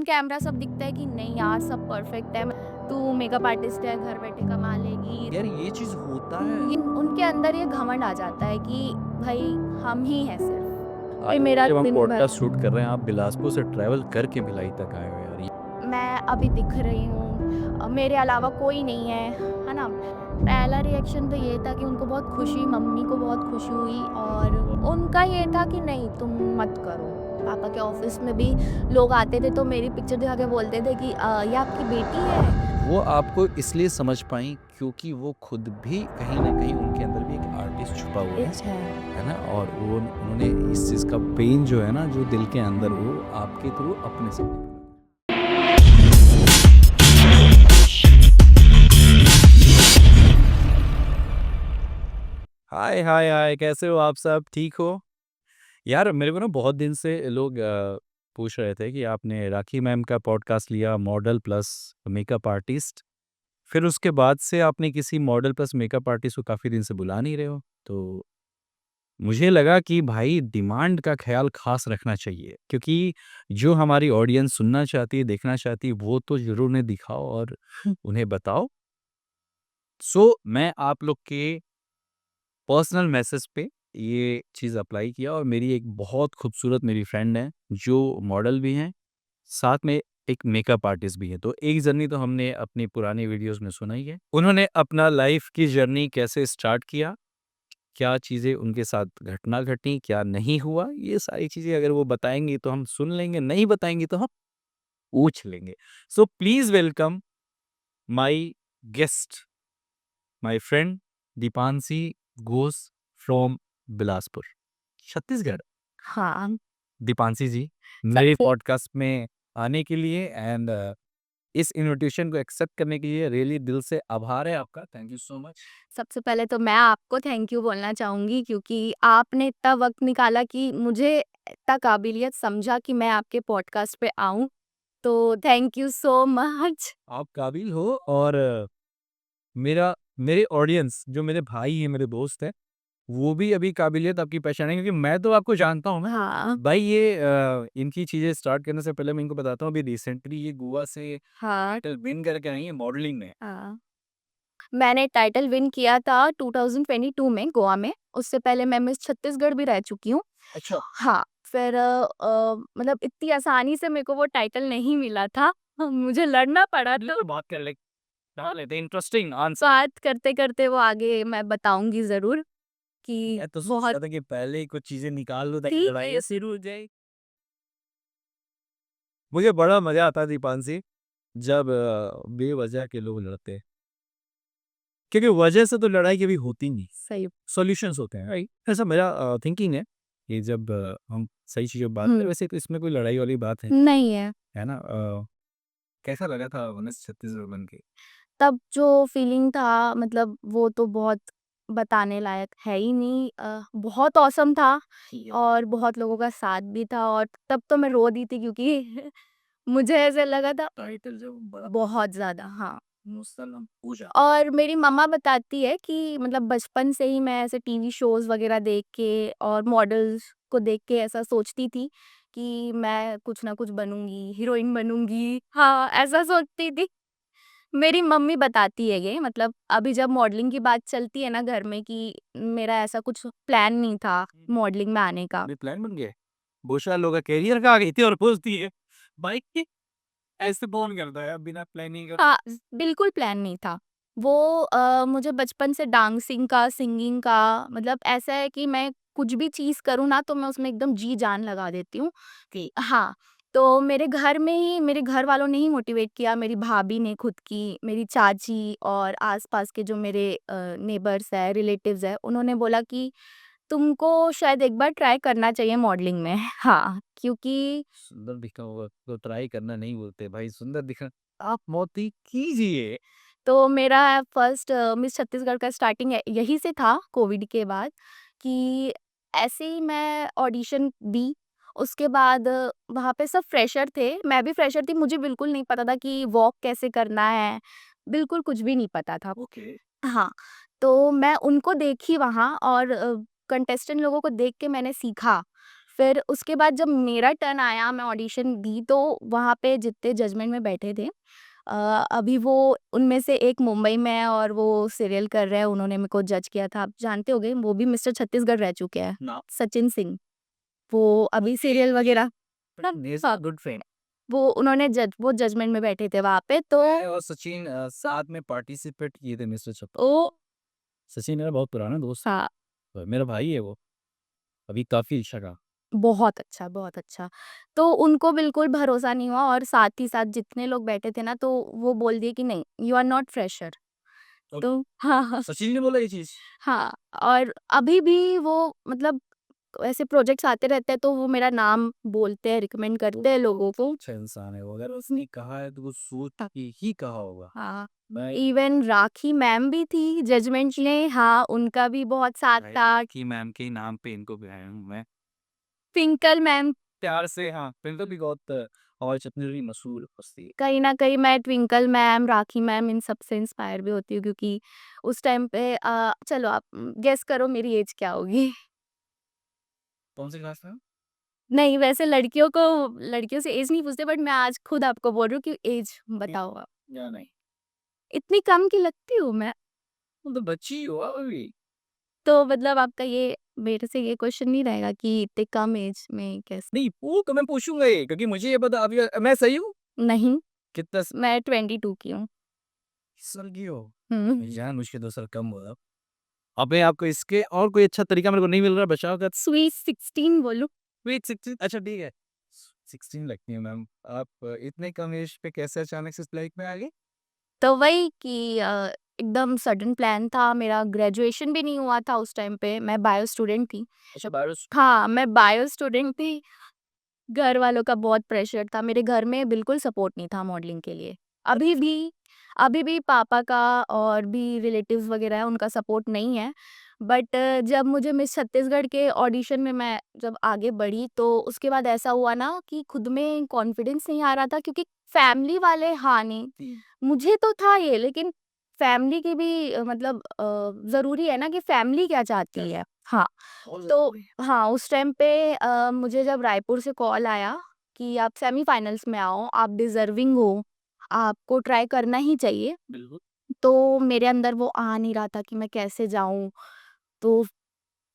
Camera सब दिखता है कि नहीं यार सब परफेक्ट है, तू मेकअप आर्टिस्ट है, घर बैठे कमा लेगी। यार ये चीज होता है। उनके अंदर ये घमंड आ जाता है कि भाई हम ही हैं सिर्फ। आज कोई मेरा जब हम दिन भर पॉडकास्ट शूट कर रहे हैं, आप बिलासपुर से ट्रैवल करके भिलाई तक आए हो यार। मैं अभी दिख रही हूँ, मेरे अलावा कोई नहीं है ना। पहला रिएक्शन तो ये था कि उनको बहुत खुशी, मम्मी को बहुत खुशी हुई और उनका ये था कि नहीं तुम मत करो। पापा के ऑफिस में भी लोग आते थे तो मेरी पिक्चर दिखा के बोलते थे कि ये आपकी बेटी है। वो आपको इसलिए समझ पाई क्योंकि वो खुद भी कहीं ना कहीं उनके अंदर भी एक आर्टिस्ट छुपा हुआ अच्छा। है ना। और वो उन्होंने इस चीज का पेन जो है ना, जो दिल के अंदर, वो आपके थ्रू अपने से निकाला। हाय हाय हाय, कैसे हो आप? सब ठीक हो? यार मेरे को ना बहुत दिन से लोग पूछ रहे थे कि आपने राखी मैम का पॉडकास्ट लिया, मॉडल प्लस मेकअप आर्टिस्ट। फिर उसके बाद से आपने किसी मॉडल प्लस मेकअप आर्टिस्ट को काफ़ी दिन से बुला नहीं रहे हो। तो मुझे लगा कि भाई डिमांड का ख़्याल ख़ास रखना चाहिए, क्योंकि जो हमारी ऑडियंस सुनना चाहती है, देखना चाहती है, वो तो ज़रूर उन्हें दिखाओ और उन्हें बताओ। मैं आप लोग के पर्सनल मैसेज पे ये चीज़ अप्लाई किया और मेरी एक बहुत खूबसूरत मेरी फ्रेंड है, जो मॉडल भी हैं, साथ में एक मेकअप आर्टिस्ट भी है। तो एक जर्नी तो हमने अपनी पुरानी वीडियोज़ में सुना ही है। उन्होंने अपना लाइफ़ की जर्नी कैसे स्टार्ट किया, क्या चीज़ें उनके साथ घटना घटी, क्या नहीं हुआ, ये सारी चीज़ें अगर वो बताएँगी तो हम सुन लेंगे, नहीं बताएँगी तो हम पूछ लेंगे। So please welcome my guest, my friend Deepanshi Ghosh from Bilaspur, Chhattisgarh. हाँ। दीपांशी जी, मेरे सबसे पॉडकास्ट में आने के लिए एंड इस इन्विटेशन को एक्सेप्ट करने के लिए रियली दिल से आभार है आपका। Thank you so much. सबसे पहले तो मैं आपको थैंक यू बोलना चाहूँगी क्योंकि आपने इतना वक़्त निकाला कि मुझे इतना काबिलियत समझा कि मैं आपके पॉडकास्ट पे आऊँ, तो थैंक यू सो मच। आप काबिल हो और मेरा मेरे ऑडियंस जो मेरे भाई हैं, मेरे दोस्त हैं, वो भी अभी काबिलियत आपकी पहचानेंगे, क्योंकि मैं तो आपको जानता हूँ ना। हाँ, भाई ये इनकी चीज़ें स्टार्ट करने से पहले मैं इनको बताता हूँ, अभी रिसेंटली ये गोवा से हाँ, टाइटल विन करके आई हैं मॉडलिंग में। हाँ। मैंने टाइटल विन किया था 2022 में गोवा में, उससे पहले मैं मिस छत्तीसगढ़ भी रह चुकी हूँ। अच्छा। हाँ, फिर मतलब इतनी आसानी से मेरे को वो टाइटल नहीं मिला था, मुझे लड़ना पड़ा चलिए तो तो बात कर ले कर लेते हैं, इंटरेस्टिंग आंसर। बात करते-करते वो आगे मैं बताऊँगी ज़रूर कि मैं तो सोच बहुत रहा था कि पहले ही कुछ चीज़ें निकाल लो ताकि थी। लड़ाइयाँ शुरू हो जाए। मुझे बड़ा मज़ा आता है दीपांशी, जब बेवजह के लोग लड़ते हैं, क्योंकि वजह से तो लड़ाई कभी होती नहीं, सही। सॉल्यूशंस होते हैं, राइट? ऐसा मेरा थिंकिंग है कि जब हम सही चीज़ों पे बात करें, हुँ, वैसे तो इसमें कोई लड़ाई वाली बात नहीं है। है ना? कैसा लगा था ऑनेस्ट छत्तीसगढ़ बन के? तब जो फीलिंग था मतलब वो तो बहुत बताने लायक है ही नहीं, बहुत ऑसम था और बहुत लोगों का साथ भी था और तब तो मैं रो दी थी क्योंकि मुझे ऐसा लगा था टाइटल जब बड़ा बहुत ज़्यादा। हाँ। मुसलम पूजा। और मेरी मम्मा बताती है कि मतलब बचपन से ही मैं ऐसे टीवी शोज़ वग़ैरह देख के और मॉडल्स को देख के ऐसा सोचती थी कि मैं कुछ ना कुछ बनूँगी, हीरोइन बनूँगी। हाँ, ऐसा सोचती थी। मेरी मम्मी बताती है ये मतलब अभी जब मॉडलिंग की बात चलती है ना घर में कि मेरा ऐसा कुछ प्लान नहीं था मॉडलिंग में आने का। अभी प्लान बन गया है? बहुत सारे लोग का करियर का आ गई थी और पूछती है, भाई कि ऐसे कौन करता है बिना प्लानिंग का? हाँ, बिल्कुल प्लान नहीं था। वो मुझे बचपन से डांसिंग का, सिंगिंग का मतलब ऐसा है कि मैं कुछ भी चीज़ करूँ ना तो मैं उसमें एकदम जी-जान लगा देती हूँ। कि हाँ, तो मेरे घर में ही मेरे घर वालों ने ही मोटिवेट किया, मेरी भाभी ने खुद की, मेरी चाची और आस-पास के जो मेरे नेबर्स हैं, रिलेटिव्स हैं, उन्होंने बोला कि तुमको शायद एक बार ट्राई करना चाहिए मॉडलिंग में। हाँ, क्योंकि सुंदर दिखा होगा तो ट्राई करना नहीं बोलते भाई, सुंदर दिखना आप मौती कीजिए। तो मेरा फर्स्ट मिस छत्तीसगढ़ का स्टार्टिंग यहीं से था कोविड के बाद कि ऐसे ही मैं ऑडिशन दी। उसके बाद वहाँ पे सब फ्रेशर थे, मैं भी फ्रेशर थी, मुझे बिल्कुल नहीं पता था कि वॉक कैसे करना है, बिल्कुल कुछ भी नहीं पता था। ओके। हाँ, तो मैं उनको देखी वहाँ और कंटेस्टेंट लोगों को देख के मैंने सीखा। फिर उसके बाद जब मेरा टर्न आया, मैं ऑडिशन दी, तो वहाँ पे जितने जजमेंट में बैठे थे, अभी वो उनमें से एक मुंबई में है और वो सीरियल कर रहे हैं, उन्होंने मेरे को जज किया था, आप जानते होंगे, वो भी मिस्टर छत्तीसगढ़ रह चुके हैं, ना सचिन सिंह। वो अभी सीरियल वगैरह हाँ, गुड फ्रेंड वो उन्होंने वो जजमेंट में बैठे थे वहाँ पे, तो और सचिन साथ में पार्टिसिपेट किए थे मिस्टर छत्तीस। ओ सचिन मेरा बहुत पुराना दोस्त हाँ, है, मेरा भाई है वो, अभी काफी अच्छा का। बहुत अच्छा, बहुत अच्छा। तो उनको बिल्कुल भरोसा नहीं हुआ और साथ ही साथ जितने लोग बैठे थे ना, तो वो बोल दिए कि नहीं, यू आर नॉट फ्रेशर। और तो हाँ, हाँ, सचिन ने बोला ये चीज। हाँ, और अभी भी वो मतलब ऐसे प्रोजेक्ट्स आते रहते हैं, तो वो मेरा नाम बोलते हैं, रिकमेंड करते हैं लोगों को। अच्छा इंसान है वो, अगर उसने कहा है तो वो सोच के ही कहा होगा। हाँ, मैं इवन राखी मैम भी थी जजमेंट में, हाँ, उनका भी बहुत साथ था। कि मैम के नाम पे इनको भी आया हूँ मैं ट्विंकल मैम, प्यार से। हाँ प्रिंटल भी बहुत और जितनी मशहूर हस्ती है। कहीं न कहीं मैं ट्विंकल मैम, राखी मैम इन सब से इंस्पायर भी होती हूँ, क्योंकि उस टाइम पे चलो आप गेस करो मेरी एज क्या होगी? कौन सी क्लास में? नहीं, वैसे लड़कियों से एज नहीं पूछते, बट मैं आज खुद आपको बोल रही हूँ कि एज बताओ आप। या नहीं, इतनी कम की लगती हूँ मैं? वो तो बच्ची हो अभी। तो मतलब आपका ये मेरे से ये क्वेश्चन नहीं रहेगा कि इतने कम एज में कैसे? नहीं वो तो मैं पूछूंगा ही, क्योंकि मुझे ये पता अभी मैं सही हूँ। नहीं, कितना मैं 22 की हूँ। साल की हो? हुँ। जान मुझके 2 साल कम हो। अबे आपको इसके और कोई अच्छा तरीका मेरे को नहीं मिल रहा बचाव का। स्वीट 16 बोलूँ? वेट 16, अच्छा ठीक है। 16 लगती है मैम। आप इतने कम एज पे कैसे अचानक से इस लाइफ में आ गए? तो वही कि एकदम सडन प्लान था, मेरा ग्रेजुएशन भी नहीं हुआ था उस टाइम पे, मैं बायो स्टूडेंट थी। अच्छा बारिश। हाँ, मैं बायो स्टूडेंट थी, घर वालों का बहुत प्रेशर था, मेरे घर में बिल्कुल सपोर्ट नहीं था मॉडलिंग के लिए। अभी भी अभी भी पापा का और भी रिलेटिव्स वगैरह हैं, उनका सपोर्ट नहीं है। बट जब मुझे मिस छत्तीसगढ़ के ऑडिशन में मैं जब आगे बढ़ी, तो उसके बाद ऐसा हुआ ना कि खुद में कॉन्फिडेंस नहीं आ रहा था, क्योंकि फैमिली वाले हाँ नहीं, मुझे तो था ये, लेकिन फैमिली की भी मतलब ज़रूरी है ना कि फैमिली क्या चाहती है। हाँ, तो हाँ, उस टाइम पे मुझे जब रायपुर से कॉल आया कि आप सेमीफाइनल्स में आओ, आप डिज़र्विंग हो, आपको ट्राई करना ही चाहिए। बिल्कुल। तो मेरे अंदर वो आ नहीं रहा था कि मैं कैसे जाऊँ? तो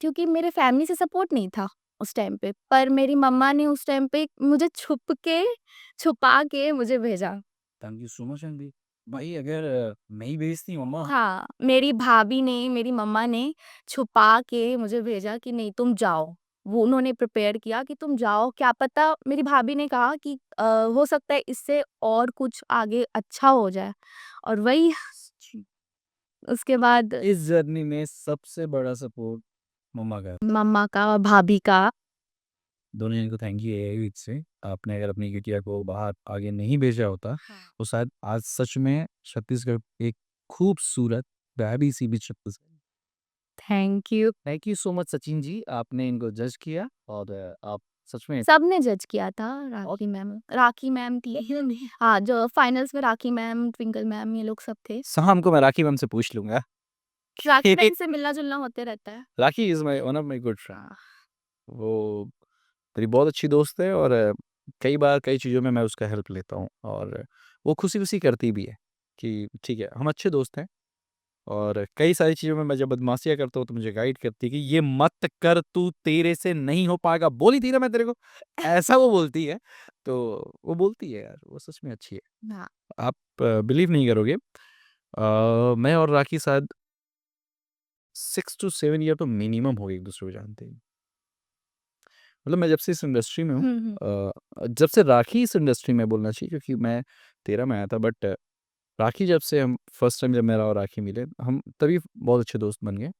क्योंकि मेरे फैमिली से सपोर्ट नहीं था उस टाइम पे, पर मेरी मम्मा ने उस टाइम पे मुझे छुपा के मुझे भेजा। Thank you so much Andy. भाई अगर मैं ही भेजती मम्मा। हाँ, मेरी भाभी ने, मेरी मम्मा ने छुपा के मुझे भेजा कि नहीं तुम जाओ। वो उन्होंने प्रिपेयर किया कि तुम जाओ, क्या पता, मेरी भाभी ने कहा कि हो सकता है इससे और कुछ आगे अच्छा हो जाए, और वही उसके बाद इस जर्नी में सबसे बड़ा सपोर्ट मम्मा का। मम्मा का और भाभी का। दोनों जन को थैंक यू है इससे। आपने अगर अपनी बिटिया को बाहर आगे नहीं भेजा होता हाँ। तो शायद आज सच में छत्तीसगढ़ एक खूबसूरत प्यारी सी भी Chhattisgarh. Thank you. Thank you so much Sachin ji, आपने इनको जज किया और आप सच में सबने जज किया था, और राखी मैम थी। हाँ, जो फाइनल्स में राखी मैम, ट्विंकल मैम, ये लोग सब थे। शाम को मैं राखी मैम से पूछ लूंगा। राखी मैम से मिलना-जुलना होते रहता है। Rakhi is my one of my good friend. हाँ। वो मेरी बहुत अच्छी दोस्त है और कई बार कई चीज़ों में मैं उसका हेल्प लेता हूँ और वो खुशी-खुशी करती भी है कि ठीक है, हम अच्छे दोस्त हैं। और कई सारी चीज़ों में मैं जब बदमाशियाँ करता हूँ तो मुझे गाइड करती है कि ये मत कर, तू तेरे से नहीं हो पाएगा, बोली थी ना मैं तेरे को, ऐसा वो बोलती है। तो वो बोलती है यार, वो सच में अच्छी है। हाँ। आप बिलीव नहीं करोगे, मैं और राखी शायद 6 टू 7 ईयर तो मिनिमम हो गए एक-दूसरे को जानते ही। मतलब मैं जब से इस इंडस्ट्री में हूँ, हुँ, हुँ। जब से राखी इस इंडस्ट्री में बोलना चाहिए, क्योंकि मैं 13 में आया था, बट राखी जब से हम फर्स्ट टाइम जब मेरा और राखी मिले, हम तभी बहुत अच्छे दोस्त बन गए।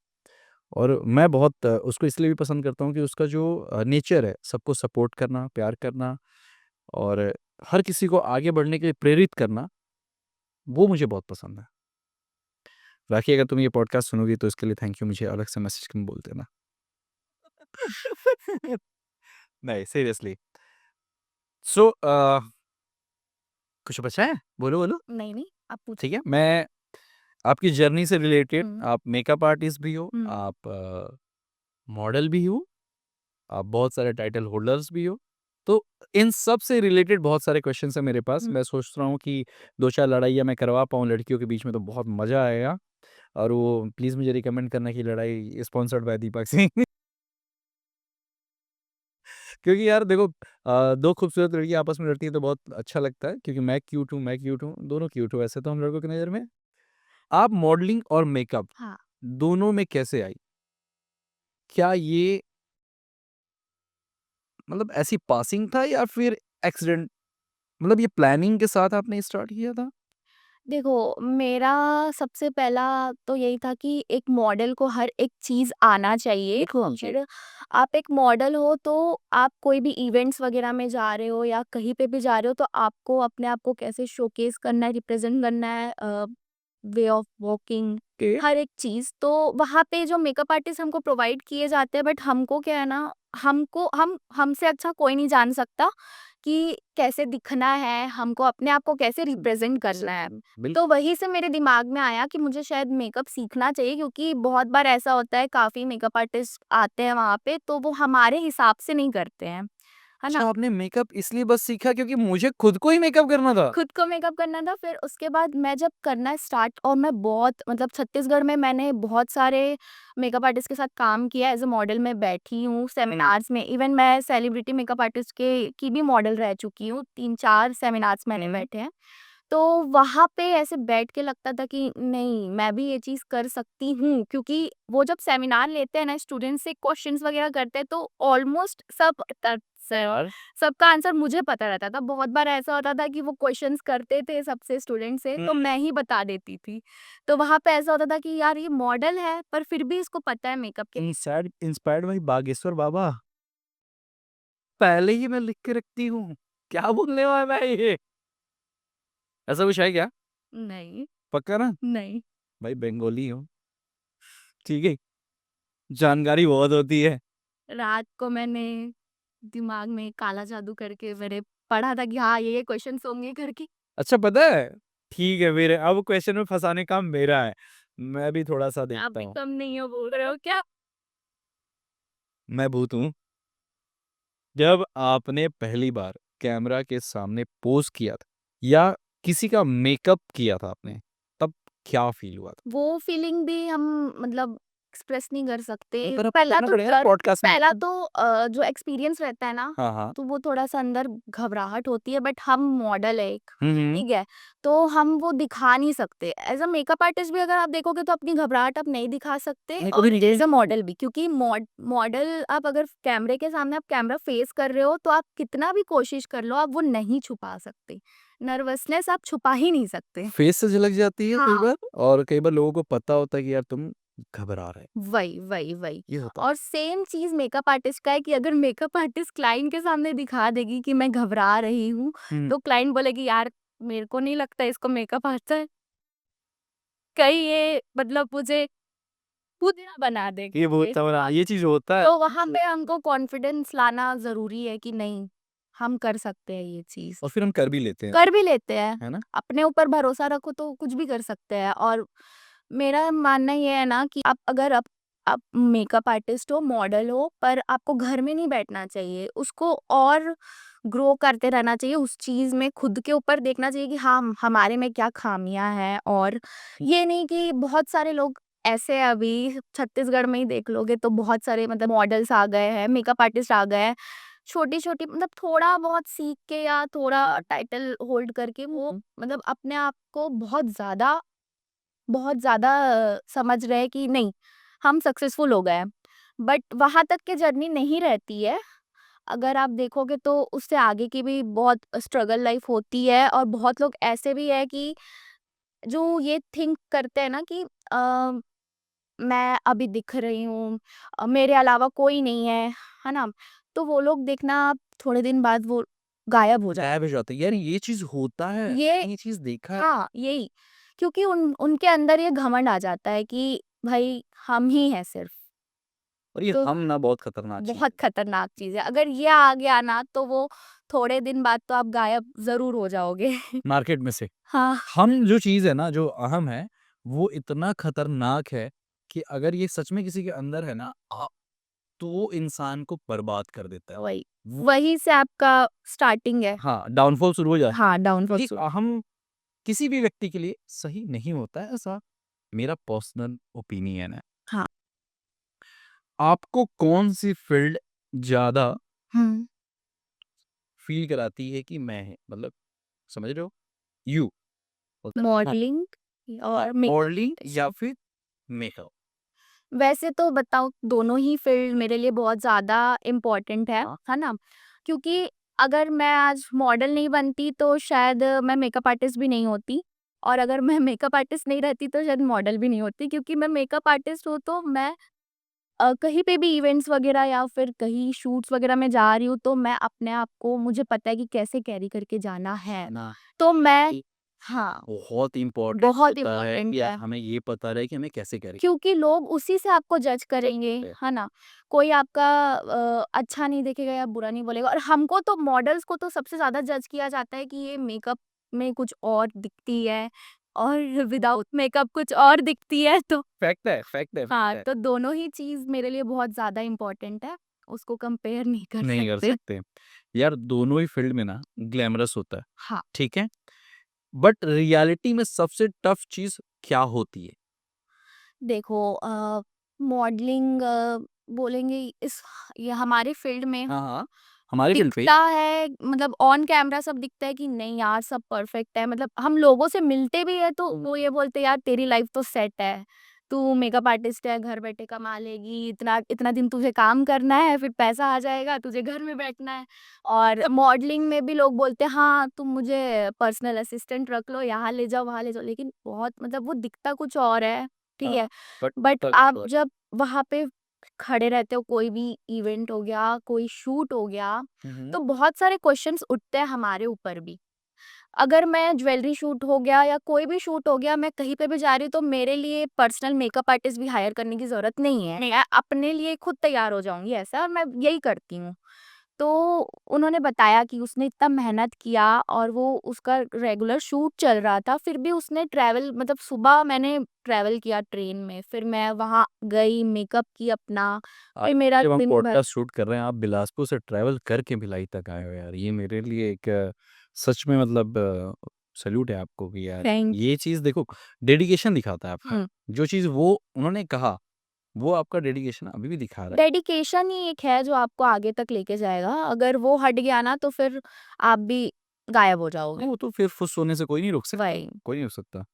और मैं बहुत उसको इसलिए भी पसंद करता हूँ कि उसका जो नेचर है, सबको सपोर्ट करना, प्यार करना और हर किसी को आगे बढ़ने के लिए प्रेरित करना, वो मुझे बहुत पसंद है। राखी अगर तुम ये पॉडकास्ट सुनोगी तो इसके लिए थैंक यू, मुझे अलग से मैसेज में बोल देना। नहीं सीरियसली। सो कुछ बचा है? बोलो, बोलो। नहीं, नहीं, आप ठीक पूछिए। है, मैं आपकी जर्नी से रिलेटेड, हुँ, आप मेकअप आर्टिस्ट भी हो, हुँ। आप मॉडल भी हो, आप बहुत सारे टाइटल होल्डर्स भी हो। तो इन सब से रिलेटेड बहुत सारे क्वेश्चंस हैं मेरे पास। मैं सोच रहा हूँ कि 2-4 लड़ाइयाँ मैं करवा पाऊँ लड़कियों के बीच में, तो बहुत मज़ा आएगा। और वो प्लीज़ मुझे रिकमेंड करना कि लड़ाई स्पॉन्सर्ड बाय दीपक सिंह। क्योंकि यार देखो, 2 खूबसूरत लड़कियाँ आपस में लड़ती हैं तो बहुत अच्छा लगता है, क्योंकि मैं क्यूट हूँ, दोनों क्यूट हो वैसे तो हम लड़कों की नज़र में। आप मॉडलिंग और मेकअप हाँ। दोनों में कैसे आई? क्या ये मतलब ऐसी पासिंग था या फिर एक्सीडेंट, मतलब ये प्लानिंग के साथ आपने स्टार्ट किया था? देखो, मेरा सबसे पहला तो यही था कि एक मॉडल को हर एक चीज़ आना चाहिए। बिल्कुल। फिर आप एक मॉडल हो तो आप कोई भी इवेंट्स वगैरह में जा रहे हो या कहीं पे भी जा रहे हो तो आपको अपने आप को कैसे शोकेस करना है, रिप्रेज़ेंट करना है, वे ऑफ वॉकिंग, ओके। हर एक चीज़। तो वहाँ पे जो मेकअप आर्टिस्ट हमको प्रोवाइड किए जाते हैं, बट हमको क्या है ना, हमको हमसे अच्छा कोई नहीं जान सकता कि कैसे दिखना है, हमको अपने आप को कैसे रिप्रेज़ेंट करना है। बिल तो वहीं से मेरे दिमाग में आया कि मुझे शायद मेकअप सीखना चाहिए, क्योंकि बहुत बार ऐसा होता है काफ़ी मेकअप आर्टिस्ट आते हैं वहाँ पे तो वो हमारे हिसाब से नहीं करते हैं, है ना? अच्छा, आपने मेकअप इसलिए बस सीखा क्योंकि मुझे खुद को ही मेकअप करना था? खुद को मेकअप करना था, फिर उसके बाद मैं जब करना स्टार्ट, और मैं बहुत मतलब छत्तीसगढ़ में मैंने बहुत सारे मेकअप आर्टिस्ट के साथ काम किया, एज़ अ मॉडल मैं बैठी हूँ सेमिनार्स में, इवन मैं सेलिब्रिटी मेकअप आर्टिस्ट के की भी मॉडल रह चुकी हूँ, 3-4 सेमिनार्स मैंने बैठे हैं। तो वहाँ पे ऐसे बैठ के लगता था कि नहीं, मैं भी ये चीज़ कर सकती हूँ, क्योंकि वो जब सेमिनार लेते हैं ना, स्टूडेंट्स से क्वेश्चंस वगैरह करते हैं तो ऑलमोस्ट सब यार। सबका आंसर मुझे पता रहता था। बहुत बार ऐसा होता था कि वो क्वेश्चंस करते थे सबसे स्टूडेंट से, तो मैं ही बता देती थी। तो वहाँ पे ऐसा होता था कि यार ये मॉडल है पर फिर भी इसको पता है मेकअप के। इंस्पायर्ड बाय बागेश्वर बाबा। पहले ही मैं लिख के रखती हूँ। क्या बोलने वाला है ये? ऐसा कुछ है क्या? नहीं, पक्का ना? नहीं। भाई बंगाली हूँ, ठीक है? जानकारी बहुत होती है। रात को मैंने दिमाग में काला जादू करके मैंने पढ़ा था कि हाँ, ये क्वेश्चंस होंगे करके। अच्छा, पता है? ठीक है, मेरे अब क्वेश्चन में फँसाने का काम मेरा है। मैं भी थोड़ा-सा आप देखता भी हूँ। कम नहीं हो बोल रहे हो क्या? मैं भूत हूँ। जब आपने पहली बार कैमरा के सामने पोज़ किया था या किसी का मेकअप किया था आपने, तब क्या फ़ील हुआ था? वो फीलिंग भी हम मतलब एक्सप्रेस नहीं कर सकते। एक बार आपको करना पड़ेगा ना पॉडकास्ट में। पहला तो जो एक्सपीरियंस रहता है ना, हाँ, हाँ। तो वो थोड़ा-सा अंदर घबराहट होती है, बट हम मॉडल है एक, हुँ, हुँ। ठीक है? तो हम वो दिखा नहीं सकते। एज़ अ मेकअप आर्टिस्ट भी अगर आप देखोगे तो अपनी घबराहट आप नहीं दिखा सकते, नहीं, और कभी नहीं। एज़ अ मॉडल भी, क्योंकि मॉडल आप अगर कैमरे के सामने आप कैमरा फेस कर रहे हो तो आप कितना भी कोशिश कर लो, आप वो नहीं छुपा सकते। नर्वसनेस आप छुपा ही नहीं सकते। फेस से झलक जाती है कई हाँ। बार, और कई बार लोगों को पता होता है कि यार तुम घबरा रहे हो। वही। ये होता है। और सेम चीज़ मेकअप आर्टिस्ट का है कि अगर मेकअप आर्टिस्ट क्लाइंट के सामने दिखा देगी कि मैं घबरा रही हूँ, हुँ। तो क्लाइंट बोलेगी यार मेरे को नहीं लगता इसको मेकअप आता है। कहीं ये मतलब मुझे खुदिरा बना ये बहुत देगी। तगड़ा ये चीज़ होता है। तो वहाँ पे हमको कॉन्फिडेंस लाना ज़रूरी है कि नहीं, हम कर सकते हैं ये चीज़। और फिर हम कर भी लेते हैं, कर भी लेते हैं। है ना? अपने ऊपर भरोसा रखो तो कुछ भी कर सकते हैं। और मेरा मानना ये है ना कि आप मेकअप आर्टिस्ट हो, मॉडल हो, पर आपको घर में नहीं बैठना चाहिए। उसको और ग्रो करते रहना चाहिए उस चीज़ में, खुद के ऊपर देखना चाहिए कि हाँ, हमारे में क्या खामियाँ हैं। और ये नहीं कि बहुत सारे लोग ऐसे अभी छत्तीसगढ़ में ही देख लोगे तो बहुत सारे मतलब मॉडल्स आ गए हैं, मेकअप आर्टिस्ट आ गए हैं। छोटी-छोटी मतलब थोड़ा बहुत सीख के या थोड़ा टाइटल होल्ड करके वो मतलब अपने आप को बहुत ज़्यादा समझ रहे हैं कि नहीं, हम सक्सेसफुल हो गए हैं। बट वहाँ तक की जर्नी नहीं रहती है। अगर आप देखोगे तो उससे आगे की भी बहुत स्ट्रगल लाइफ होती है, और बहुत लोग ऐसे भी हैं कि जो ये थिंक करते हैं ना कि मैं अभी दिख रही हूँ, मेरे अलावा कोई नहीं है ना? तो वो लोग देखना थोड़े दिन बाद वो गायब हो जाते गायब हो जाता है। यार ये चीज़ होता है, हैं। ये ये चीज़ देखा है। हाँ, यही। क्योंकि उनके अंदर ये घमंड आ जाता है कि भई हम ही हैं सिर्फ। और ये तो हम ना बहुत खतरनाक चीज़ बहुत है, खतरनाक चीज़ है। अगर ये आ गया ना तो वो थोड़े दिन बाद तो आप गायब ज़रूर हो जाओगे। मार्केट में से। हाँ, हम जो चीज़ है ना, जो अहम है, वो इतना खतरनाक है कि अगर ये सच में किसी के अंदर है ना, तो वो इंसान को बर्बाद कर देता है। वही वो वही से आपका स्टार्टिंग है। हाँ, डाउनफॉल शुरू हो जाए। हाँ, डाउनफॉल ये शुरू। हम किसी भी व्यक्ति के लिए सही नहीं होता है, ऐसा मेरा पर्सनल ओपिनियन है। हाँ। आपको कौन-सी फ़ील्ड ज़्यादा हुँ। फ़ील कराती है कि मैं मतलब समझ रहे हो? यू होता है हाँ, मॉडलिंग और मेकअप मॉडलिंग या आर्टिस्ट। फिर मेकअप? वैसे तो बताऊँ दोनों ही फ़ील्ड मेरे लिए बहुत ज़्यादा इम्पोर्टेंट हाँ, है ना? क्योंकि अगर मैं आज मॉडल नहीं बनती तो शायद मैं मेकअप आर्टिस्ट भी नहीं होती, और अगर मैं मेकअप आर्टिस्ट नहीं रहती तो शायद मॉडल भी नहीं होती, क्योंकि मैं मेकअप आर्टिस्ट हूँ तो मैं कहीं पे भी इवेंट्स वगैरह या फिर कहीं शूट्स वगैरह में जा रही हूँ तो मैं अपने आप को, मुझे पता है कि कैसे कैरी करके जाना है। ना तो मैं ये हाँ, बहुत इम्पोर्टेंट बहुत होता है इम्पोर्टेंट कि है। हमें ये पता रहे कि हमें कैसे करें। क्योंकि लोग उसी से आपको जज करेंगे, है ना? कोई आपका अच्छा नहीं देखेगा या बुरा नहीं बोलेगा, और हमको तो मॉडल्स को तो सबसे ज़्यादा जज किया जाता है कि ये मेकअप में कुछ और दिखती है और विदाउट मेकअप कुछ और दिखती है, तो फैक्ट है, फैक्ट है, फैक्ट हाँ, है। तो दोनों ही चीज़ मेरे लिए बहुत ज़्यादा इम्पोर्टेंट है, उसको कंपेयर नहीं कर नहीं कर सकते। सकते। यार दोनों ही फ़ील्ड में ना ग्लैमरस होता है, हाँ, ठीक है? बट रियलिटी में सबसे टफ चीज़ क्या होती है? देखो मॉडलिंग बोलेंगे इस ये हमारे फील्ड में हाँ, हाँ। हमारी फ़ील्ड पे दिखता है, मतलब ऑन कैमरा सब दिखता है कि नहीं यार सब परफेक्ट है, मतलब हम लोगों से मिलते भी है तो वो ये बोलते हैं यार तेरी लाइफ तो सेट है, तू मेकअप आर्टिस्ट है, घर बैठे कमा लेगी, इतना इतना दिन तुझे काम करना है, फिर पैसा आ जाएगा, तुझे घर में बैठना है। और मॉडलिंग में भी लोग बोलते हैं हाँ तुम मुझे पर्सनल असिस्टेंट रख लो, यहाँ ले जाओ वहाँ ले जाओ, लेकिन बहुत मतलब वो दिखता कुछ और है, ठीक हाँ, है। बट बट बट आप बट जब वहाँ पे खड़े रहते हो, कोई भी इवेंट हो गया, कोई शूट हो गया, हुँ, हुँ। तो बहुत सारे क्वेश्चंस उठते हैं हमारे ऊपर भी। अगर मैं ज्वेलरी शूट हो गया या कोई भी शूट हो गया, मैं कहीं पे भी जा रही हूँ तो मेरे लिए पर्सनल मेकअप आर्टिस्ट भी हायर करने की ज़रूरत नहीं है। मैं अपने लिए खुद तैयार हो जाऊँगी ऐसा, और मैं यही करती हूँ। तो उन्होंने बताया कि उसने इतना मेहनत किया और वो उसका रेगुलर शूट चल रहा था, फिर भी उसने ट्रैवल, मतलब सुबह मैंने ट्रैवल किया ट्रेन में, फिर मैं वहाँ गई, मेकअप की अपना, आज फिर मेरा जब हम दिन भर। पॉडकास्ट शूट कर रहे हैं, आप बिलासपुर से ट्रैवल करके भिलाई तक आए हो यार। ये मेरे लिए एक सच में मतलब सैल्यूट है आपको कि यार थैंक ये चीज़ देखो डेडिकेशन दिखाता है आपका। हुँ। जो चीज़ वो उन्होंने कहा, वो आपका डेडिकेशन अभी भी दिखा रहा है। डेडिकेशन ही एक है जो आपको आगे तक लेके जाएगा, अगर वो हट गया ना तो फिर आप भी गायब हो जाओगे। नहीं, वो तो फिर फुस होने से कोई नहीं रोक सकता, वही। कोई नहीं रोक सकता।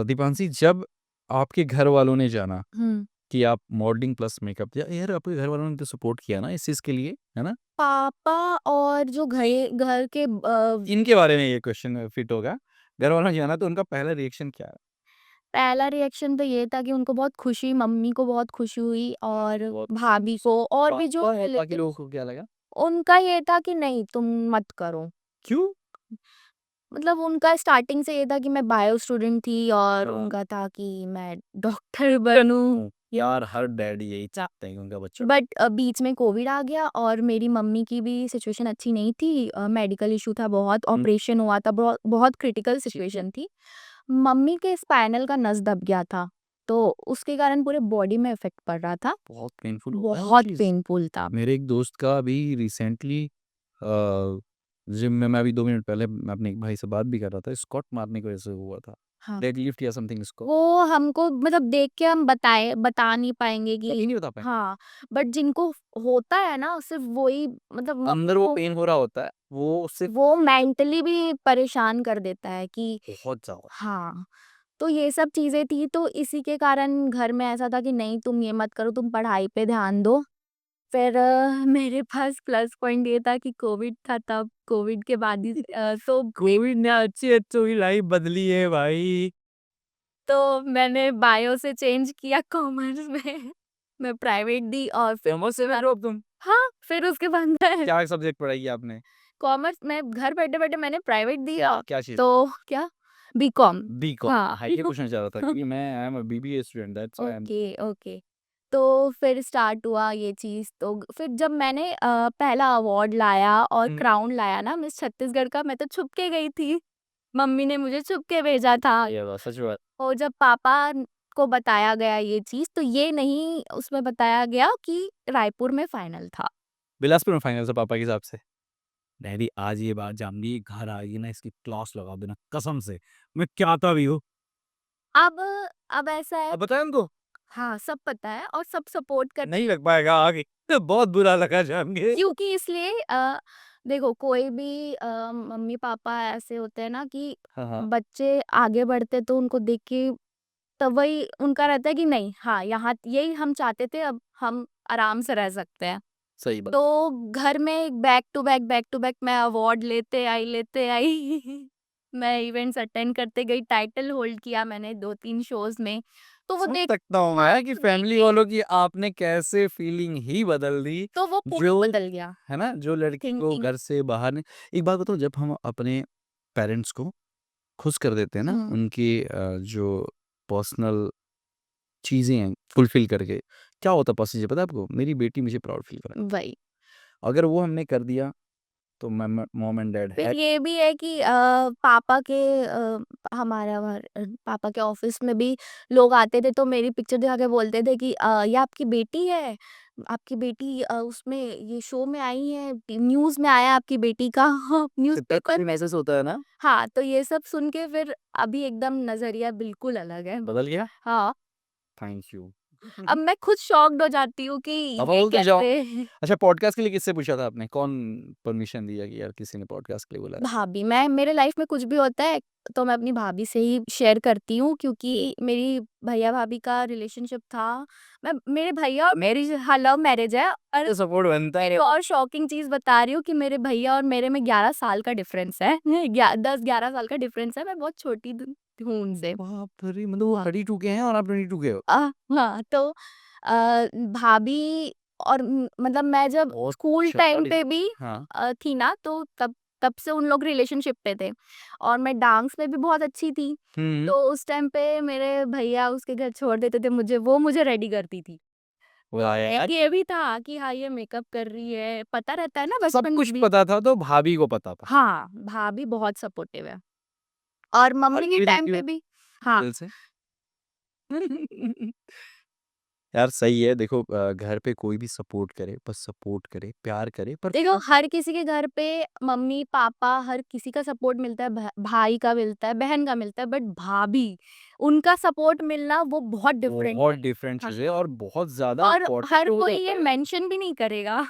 दीपांशी जब आपके घर वालों ने जाना हुँ। कि आप मॉडलिंग प्लस मेकअप या यार आपके घर वालों ने तो सपोर्ट किया ना इस चीज़ के लिए, है ना? पापा और जो घर के इनके बारे में ये क्वेश्चन फिट होगा। घर वालों ने जाना तो उनका पहला रिएक्शन क्या है? पहला रिएक्शन तो ये था कि उनको बहुत खुशी, मम्मी को बहुत खुशी हुई और बहुत भाभी को, और भी जो बाकी रिलेटिव, लोगों को क्या लगा? उनका ये था कि नहीं तुम मत करो। क्यों? मतलब उनका स्टार्टिंग से ये था कि मैं बायो स्टूडेंट थी और हाँ। उनका था कि मैं डॉक्टर बनूँ। यार हर डैडी यही चाहते हैं कि उनका बच्चा बट बीच में कोविड आ गया और मेरी मम्मी की भी सिचुएशन अच्छी नहीं थी, मेडिकल इशू था, बहुत हुँ, ऑपरेशन हुआ था, बहुत बहुत क्रिटिकल ठीक है। सिचुएशन थी। मम्मी के स्पाइनल का नस दब गया था, तो उसके कारण पूरे बॉडी में इफ़ेक्ट पड़ रहा था, बहुत पेनफुल होता है वो बहुत चीज़। पेनफुल था। मेरे एक दोस्त का अभी रिसेंटली जिम में मैं अभी 2 मिनट पहले मैं अपने एक भाई से बात भी कर रहा था, स्क्वाट मारने की वजह से हुआ था। हाँ। डेडलिफ्ट या समथिंग इसको वो हमको मतलब देख के हम बता नहीं पाएँगे कि ये नहीं बता पाए। हाँ, बट जिनको होता है ना सिर्फ़ वही, मतलब अंदर वो पेन हो रहा होता है, वो सिर्फ़ वो मेंटली भी परेशान कर देता है कि बहुत ज़्यादा। हाँ। तो ये सब चीज़ें थी, तो इसी के कारण घर में ऐसा था कि नहीं तुम ये मत करो, तुम पढ़ाई पे ध्यान दो। फिर मेरे पास प्लस पॉइंट ये था कि कोविड था तब, कोविड के बाद ही तो कोविड ने अच्छी-अच्छी हुई लाइफ बदली है भाई। मैंने बायो से चेंज किया कॉमर्स में। मैं प्राइवेट दी और फिर कॉमर्स से कर रहे हो अब तुम? हाँ, फिर उसके बाद मैं क्या सब्जेक्ट पढ़ाई है आपने? कॉमर्स में घर बैठे-बैठे मैंने प्राइवेट दिया, क्या चीज़? तो क्या बीकॉम। बीकॉम हाँ। हाँ, ये पूछना चाह रहा था क्योंकि मैं I am a BBA student that's why I am okay, okay. तो फिर स्टार्ट हुआ ये चीज़, तो फिर जब मैंने पहला अवार्ड लाया और हुँ, क्राउन लाया ना मिस छत्तीसगढ़ का, मैं तो छुप के गई थी। मम्मी ने मुझे छुप के भेजा था। ये बात सच बात। और जब पापा को बताया गया ये चीज़, तो ये नहीं उसमें बताया गया कि रायपुर में फाइनल था। बिलासपुर में फाइनल था पापा के हिसाब से। डैडी आज ये बात जान गई, घर आएगी ना इसकी क्लास लगा देना कसम से, मैं क्या आता भी हूँ। अब अब ऐसा है, अब बताया उनको? हाँ, सब पता है और सब सपोर्ट कर, नहीं लग पाएगा आगे, तो बहुत बुरा लगा जान के। क्योंकि इसलिए देखो कोई भी मम्मी-पापा ऐसे होते हैं ना कि हाँ, हाँ। बच्चे आगे बढ़ते तो उनको देख के तब वही उनका रहता है कि नहीं, हाँ, यहाँ यही हम चाहते थे, अब हम आराम से रह सकते हैं। सही बात। तो घर में बैक टू बैक मैं अवार्ड लेते आई मैं इवेंट्स अटेंड करते गई, टाइटल होल्ड किया मैंने 2-3 शोज़ में। तो वो समझ देख सकता हूँ मैं कि देख फैमिली के वालों की आपने कैसे फीलिंग ही बदल दी, तो वो पूरा जो बदल गया है ना, जो लड़की को थिंकिंग। घर से बाहर नहीं। एक बात बताओ, जब हम अपने पेरेंट्स को खुश कर देते हैं ना, हुँ, उनकी जो पर्सनल चीज़ें हैं फुलफ़िल करके, क्या होता है पॉज़िटिव पता है आपको? मेरी बेटी मुझे प्राउड फ़ील कराती वही। है। अगर वो हमने कर दिया तो मॉम एंड डैड फिर है। ये भी है कि पापा के पापा के ऑफिस में भी लोग आते थे तो मेरी पिक्चर दिखा के बोलते थे कि ये आपकी बेटी है, आपकी बेटी उसमें ये शो में आई है, न्यूज़ में आया आपकी बेटी का कितना न्यूज़पेपर। खुशी महसूस होता है ना? हाँ, तो ये सब सुन के फिर अभी एकदम नज़रिया बिल्कुल अलग है। बदल गया? हाँ, थैंक यू। अब मैं खुद शॉक्ड हो जाती हूँ कि पापा ये बोलते हैं जाओ। कैसे। अच्छा, पॉडकास्ट के लिए किससे पूछा था आपने? कौन परमिशन दिया कि यार किसी ने पॉडकास्ट के लिए बुलाया? भाभी, मैं मेरे लाइफ में कुछ भी होता है तो मैं अपनी भाभी से ही शेयर करती हूँ, क्योंकि मेरी भैया-भाभी का रिलेशनशिप था। मैं मेरे भैया और मेरी हाँ, लव मैरिज है, और तो सपोर्ट बनता है। मेरे और शॉकिंग चीज़ बता रही हूँ कि मेरे भैया और मेरे में 11 साल का डिफरेंस है। 10-11 साल का डिफरेंस है, मैं बहुत छोटी हूँ उनसे। बाप रे! मतलब वो 32 के हैं और आप 22 के हो। हाँ, तो भाभी और मतलब मैं जब बहुत स्कूल ज़्यादा टाइम डिफ पे भी हाँ। थी ना, तो तब तब से उन लोग रिलेशनशिप पे थे और मैं डांस में भी बहुत अच्छी थी। हुँ। तो उस टाइम पे मेरे भैया उसके घर छोड़ देते थे मुझे, वो मुझे रेडी करती थी। वाह यार! ये भी था कि हाँ, ये मेकअप कर रही है, पता रहता है ना सब बचपन में कुछ भी। पता था तो भाभी को पता था। हाँ, भाभी बहुत सपोर्टिव है और और मम्मी ये के भी टाइम देखती पे हो भी। हाँ। दिल से। यार सही है, देखो घर पे कोई भी सपोर्ट करे, बस सपोर्ट करे, प्यार करे, पर देखो हर किसी के घर पे मम्मी-पापा हर किसी का सपोर्ट मिलता है, भाई का मिलता है, बहन का मिलता है, बट भाभी, उनका सपोर्ट मिलना वो बहुत डिफरेंट बहुत है। डिफरेंट हाँ, चीज़ है और बहुत ज़्यादा और हर इम्पोर्टेंट हो कोई जाता ये है। मेंशन भी नहीं करेगा।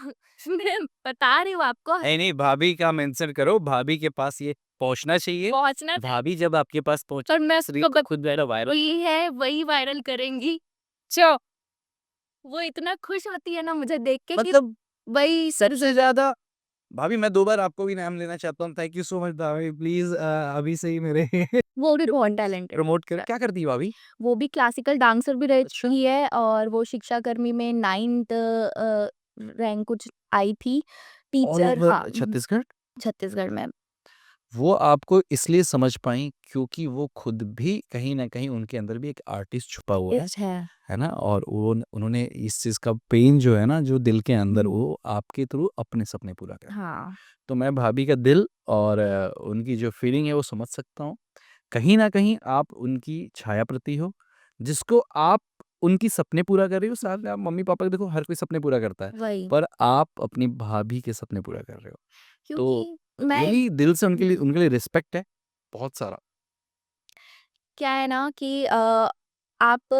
मैं बता रही हूँ आपको, नहीं, नहीं, भाभी का मेंशन करो, भाभी के पास ये पहुँचना चाहिए। पहुँचना था भाभी जब आपके पास पहुँचे, और मैं रील उसको तो खुद ज़्यादा वायरल। वही है, वही वायरल करेंगी। चो वो इतना खुश होती है ना मुझे देख के कि मतलब वही सबसे ज़्यादा भाभी, मैं 2 बार आपको भी नाम लेना चाहता हूँ। थैंक यू सो मच भाभी, प्लीज़ अभी से ही मेरे वो भी बहुत टैलेंटेड प्रमोट करो। है। क्या करती है भाभी? वो भी क्लासिकल डांसर भी रह अच्छा। चुकी है और वो शिक्षाकर्मी में 9th रैंक कुछ आई थी। ऑल टीचर, हाँ, ओवर छत्तीसगढ़? छत्तीसगढ़ में। वो आपको इसलिए समझ पाईं क्योंकि वो खुद भी कहीं न कहीं उनके अंदर भी एक आर्टिस्ट छुपा हुआ इस है। है ना? और वो उन्होंने इस चीज़ का पेन जो है ना, जो दिल के अंदर हुँ। वो आपके थ्रू अपने सपने पूरा करा। हाँ, तो मैं भाभी का दिल और उनकी जो फीलिंग है वो समझ सकता हूँ। कहीं न कहीं आप उनकी छाया-प्रति हो, जिसको आप उनकी सपने पूरा कर रही हो, साथ में आप मम्मी-पापा के देखो हर कोई सपने पूरा करता है, वही। पर आप अपनी भाभी के सपने पूरा कर रहे हो। तो क्योंकि मैं रियली दिल से हुँ, उनके लिए रिस्पेक्ट है, बहुत सारा। क्या है ना कि आप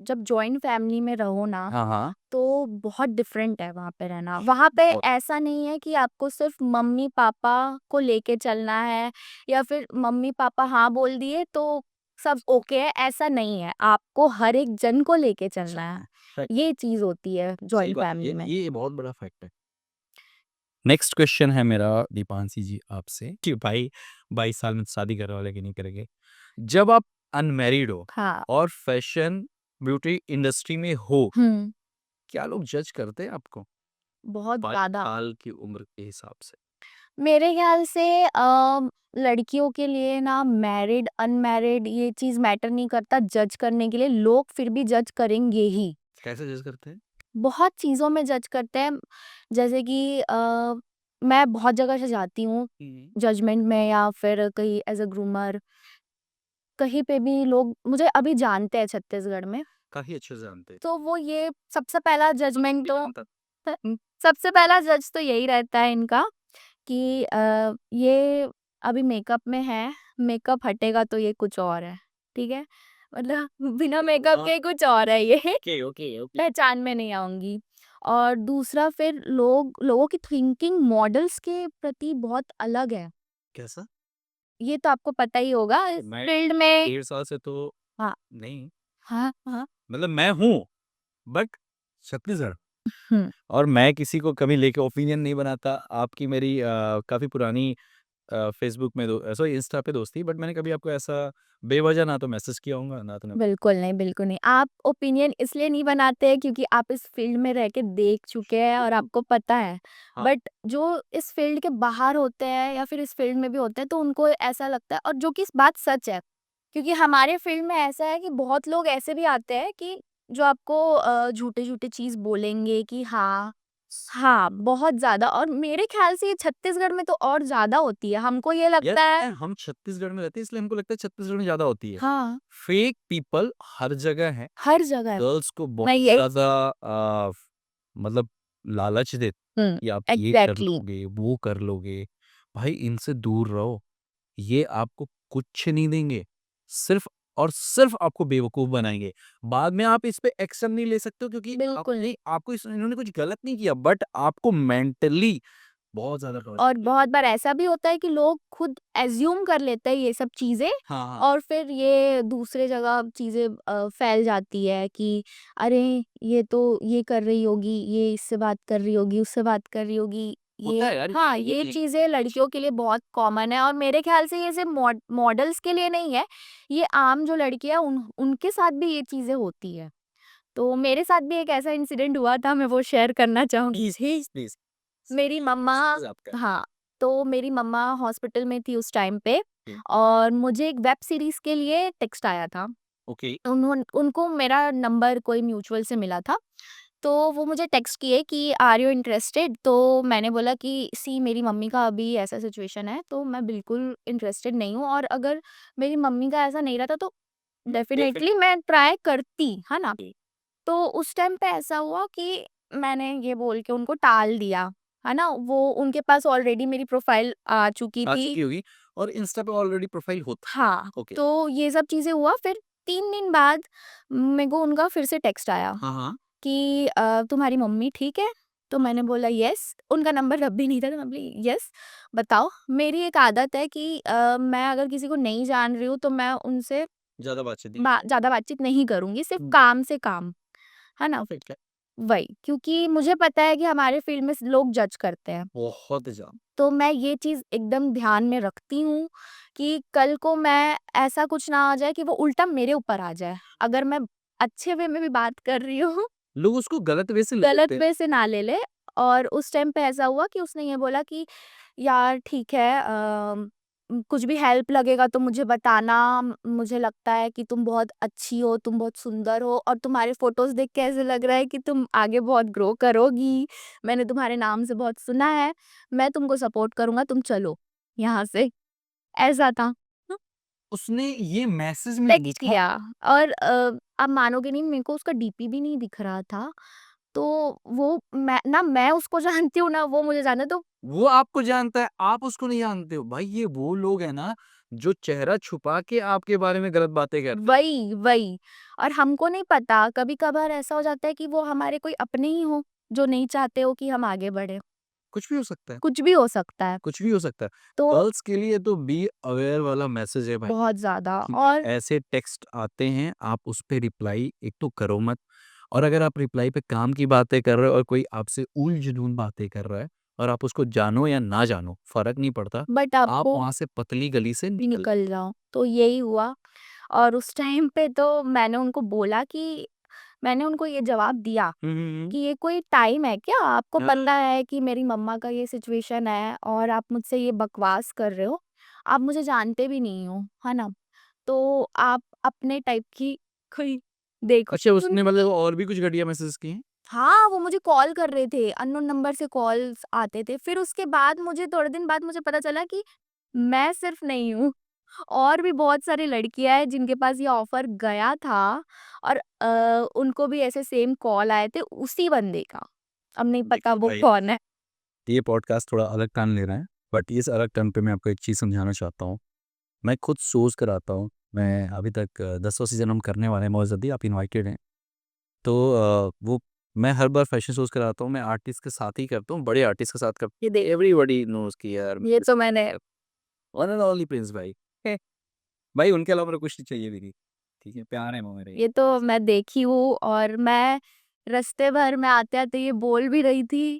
जब जॉइंट फैमिली में रहो ना, हाँ, हाँ। तो बहुत डिफरेंट है वहाँ पे रहना। वहाँ पे बहुत। ऐसा नहीं है कि आपको सिर्फ़ मम्मी-पापा को लेके चलना है या फिर मम्मी-पापा हाँ बोल दिए तो सब ओके है, ऐसा नहीं है। आपको हर एक जन को लेके चलना है। राइट, ये चीज़ होती है सही जॉइंट बात है। फैमिली में। ये बहुत बड़ा फैक्ट है। नेक्स्ट क्वेश्चन है मेरा दीपांशी जी आपसे कि भाई 22 साल में शादी करने वाले कि नहीं करेंगे। जब आप अनमैरिड हो हाँ। और फैशन ब्यूटी इंडस्ट्री में हो, हुँ, क्या लोग जज करते हैं आपको? बहुत 22 ज़्यादा। साल की उम्र के हिसाब से? मेरे ख़्याल से लड़कियों के लिए ना मैरिड, अनमैरिड ये चीज़ मैटर नहीं करता जज करने के लिए, लोग फिर भी जज करेंगे ही। कैसे जज करते हैं? बहुत चीज़ों में जज करते हैं, जैसे कि मैं बहुत जगह से जाती हूँ हुँ। जजमेंट में या फिर कहीं एज़ अ ग्रूमर, कहीं पे भी लोग मुझे अभी जानते हैं छत्तीसगढ़ में, काफ़ी अच्छे से जानते हैं। तो वो ये सबसे पहला जजमेंट तो जानता सबसे पहला जज तो यही रहता है इनका कि ये अभी मेकअप में है, मेकअप हटेगा तो ये कुछ और है, ठीक है? मतलब बिना मेकअप हाँ, के कुछ और है ये, ओके, ओके, ओके। पहचान में नहीं आऊँगी। और दूसरा फिर लोगों की थिंकिंग मॉडल्स के प्रति बहुत अलग है, कैसा? ये तो आपको पता ही होगा इस मैं फील्ड में। 1.5 साल से तो हाँ, नहीं, हाँ, हाँ। मतलब मैं हूँ, बट छत्तीसगढ़। हुँ, और मैं किसी को कभी लेके ओपिनियन नहीं बनाता। आपकी मेरी काफ़ी पुरानी फ़ेसबुक में सॉरी इंस्टा पे दोस्ती, बट मैंने कभी आपको ऐसा बेवजह ना तो मैसेज किया होगा, ना तो बिल्कुल नहीं, बिल्कुल नहीं। आप ओपिनियन इसलिए नहीं बनाते हैं क्योंकि आप इस फील्ड में रह के देख चुके हैं और आपको पता है। हाँ, बट जो इस फील्ड के बाहर होते हैं या फिर इस फील्ड में भी होते हैं तो उनको ऐसा लगता है, और जो कि इस बात सच है। क्योंकि हमारे फील्ड में ऐसा है कि बहुत लोग ऐसे भी आते हैं कि जो आपको झूठे-झूठे चीज़ बोलेंगे कि हाँ, हाँ, बहुत ज़्यादा, और मेरे ख़्याल से ये छत्तीसगढ़ में तो और ज़्यादा होती है। हमको ये यार लगता है। हम छत्तीसगढ़ में रहते हैं इसलिए हमको लगता है छत्तीसगढ़ में ज़्यादा होती है। हाँ, फेक पीपल हर जगह हैं। हर जगह है। गर्ल्स को बहुत मैं यही। ज़्यादा मतलब लालच देते हुँ, कि आप ये कर एग्ज़ैक्टली। लोगे, वो कर लोगे। भाई इनसे दूर रहो। ये आपको कुछ नहीं देंगे। सिर्फ़ और सिर्फ़ आपको बेवकूफ़ बनाएँगे। बाद में आप इस पे एक्शन नहीं ले सकते हो क्योंकि बिल्कुल। आपने आपको इन्होंने कुछ गलत नहीं किया, बट आपको मेंटली बहुत ज़्यादा टॉर्चर और किया। बहुत बार ऐसा भी होता है कि लोग खुद एज़्यूम कर लेते हैं ये सब चीज़ें, हाँ, हाँ। और फिर ये दूसरे जगह चीज़ें फैल जाती है कि अरे! ये तो ये कर रही होगी, ये इससे बात कर रही होगी, उससे बात कर रही होगी। होता ये है यार हाँ, ये ये एक चीज़ें लड़कियों के लिए बहुत कॉमन है, और मेरे ख़्याल से ये सिर्फ़ मॉडल्स के लिए नहीं है, ये आम जो लड़कियाँ उनके साथ भी ये चीज़ें होती है। तो मेरे साथ भी एक ऐसा इंसिडेंट हुआ था, मैं वो शेयर करना चाहूँगी। Please, please. मेरी मम्मा। एक्सक्यूज़ आपका। हाँ, तो मेरी मम्मा हॉस्पिटल में थी उस टाइम पे, हुँ, और मुझे एक वेब सीरीज़ के लिए टेक्स्ट आया था। ओके। उनको मेरा नंबर कोई म्यूचुअल से मिला था, तो वो मुझे टेक्स्ट किए कि आर यू इंटरेस्टेड? तो मैंने बोला कि सी मेरी मम्मी का अभी ऐसा सिचुएशन है, तो मैं बिल्कुल इंटरेस्टेड नहीं हूँ, और अगर मेरी मम्मी का ऐसा नहीं रहता तो डेफिनिटली। डेफ़िनेटली मैं ट्राई करती, है ना? तो उस टाइम पे ऐसा हुआ कि मैंने ये बोल के उनको टाल दिया, है ना? वो उनके पास ऑलरेडी मेरी प्रोफ़ाइल आ चुकी आ थी। चुकी होगी और इंस्टा पे ऑलरेडी प्रोफ़ाइल होता हाँ, है। ओके। तो ये सब चीज़ें हुआ, फिर 3 दिन बाद मेरे को उनका फिर से टेक्स्ट आया हाँ, हाँ। कि तुम्हारी मम्मी ठीक है? तो मैंने बोला येस, उनका नंबर तब भी नहीं था, तो मैं बोली येस, बताओ। मेरी एक आदत है कि मैं अगर किसी को नहीं जान रही हूँ तो मैं उनसे ज़्यादा बातचीत नहीं ज़्यादा बातचीत नहीं करूँगी, सिर्फ़ हुँ, काम से काम, है ना? परफेक्ट है। वही, क्योंकि मुझे पता है कि हमारे फ़ील्ड में लोग जज करते हैं। बहुत ज़्यादा। तो मैं ये चीज़ एकदम ध्यान में रखती हूँ कि कल को मैं ऐसा कुछ ना आ जाए कि वो उल्टा मेरे ऊपर आ जाए। अगर मैं अच्छे वे में भी बात कर रही हूँ, लोग उसको गलत वे से ले गलत लेते हैं। वे से ना ले ले। और उस टाइम पे ऐसा हुआ कि उसने ये बोला कि यार ठीक है, कुछ भी हेल्प लगेगा तो मुझे बताना। मुझे लगता है कि तुम बहुत अच्छी हो, तुम बहुत सुंदर हो, और तुम्हारे फ़ोटोज़ देख के ऐसे लग रहा है कि तुम आगे बहुत ग्रो करोगी। मैंने तुम्हारे नाम से बहुत सुना है। मैं तुमको सपोर्ट करूँगा, तुम चलो यहाँ से। ऐसा था। उसने ये मैसेज में टेक्स्ट लिखा किया, और आप मानोगे नहीं, मेरे को उसका डीपी भी नहीं दिख रहा था। तो वो मैं उसको जानती हूँ ना वो मुझे जानता है, तो वो आपको जानता है, आप उसको नहीं जानते हो। भाई ये वो लोग हैं ना, जो चेहरा छुपा के आपके बारे में गलत बातें करते हैं। वही। और हमको नहीं पता, कभी-कभार ऐसा हो जाता है कि वो हमारे कोई अपने ही हों, जो नहीं चाहते हो कि हम आगे बढ़ें। कुछ भी हो सकता है, कुछ भी हो सकता है। कुछ भी हो सकता है। तो गर्ल्स के लिए तो बी अवेयर वाला मैसेज है भाई। बहुत ज़्यादा। कि और ऐसे टेक्स्ट आते हैं, आप उस पे रिप्लाई एक तो करो मत, और अगर आप रिप्लाई पे काम की बातें कर रहे हो और कोई आपसे ऊल-जुलून बातें कर रहा है और आप उसको जानो या ना जानो, फ़र्क नहीं पड़ता। बट आप आपको वहाँ से पतली गली से निकल निकल जाओ, तो यही हुआ। और उस टाइम पे तो मैंने उनको बोला कि मैंने उनको ये जवाब दिया हुँ, हुँ, हुँ। कि ये कोई टाइम है क्या? आपको हाँ, पता है कि मेरी मम्मा का ये सिचुएशन है और आप मुझसे ये बकवास कर रहे हो। आप मुझे जानते भी नहीं हो, है ना? तो आप अपने टाइप की कोई देखो। अच्छा उसने मतलब और भी कुछ घटिया मैसेज किए हैं? हाँ, वो मुझे कॉल कर रहे थे, अननोन नंबर से कॉल्स आते थे। फिर उसके बाद मुझे थोड़े दिन बाद मुझे पता चला कि मैं सिर्फ नहीं हूँ। और भी बहुत सारी लड़कियाँ हैं जिनके पास ये ऑफ़र गया था और उनको भी ऐसे सेम कॉल आए थे उसी बंदे का। अब नहीं पता देखो वो भाई, कौन है। ये पॉडकास्ट थोड़ा अलग टर्न ले रहा है, बट इस अलग टर्न पे मैं आपको एक चीज़ समझाना चाहता हूँ। मैं खुद सोच कर आता हूँ, मैं अभी तक 10वां सीज़न हम करने वाले हैं मौज अद्दी, आप इनवाइटेड हैं। तो वो मैं हर बार फैशन शोज़ कराता हूँ, मैं आर्टिस्ट के साथ ही करता हूँ, बड़े आर्टिस्ट के साथ करता हूँ। ये देख एवरीबॉडी नोज़ कि यार ये तो मैंने वन एंड ओनली प्रिंस भाई। भाई उनके अलावा मेरे को कुछ नहीं चाहिए भी नहीं। ठीक है, प्यार है वो मेरे। ये तो मैं देखी हूँ और मैं रास्ते भर में आते-आते ये बोल भी रही थी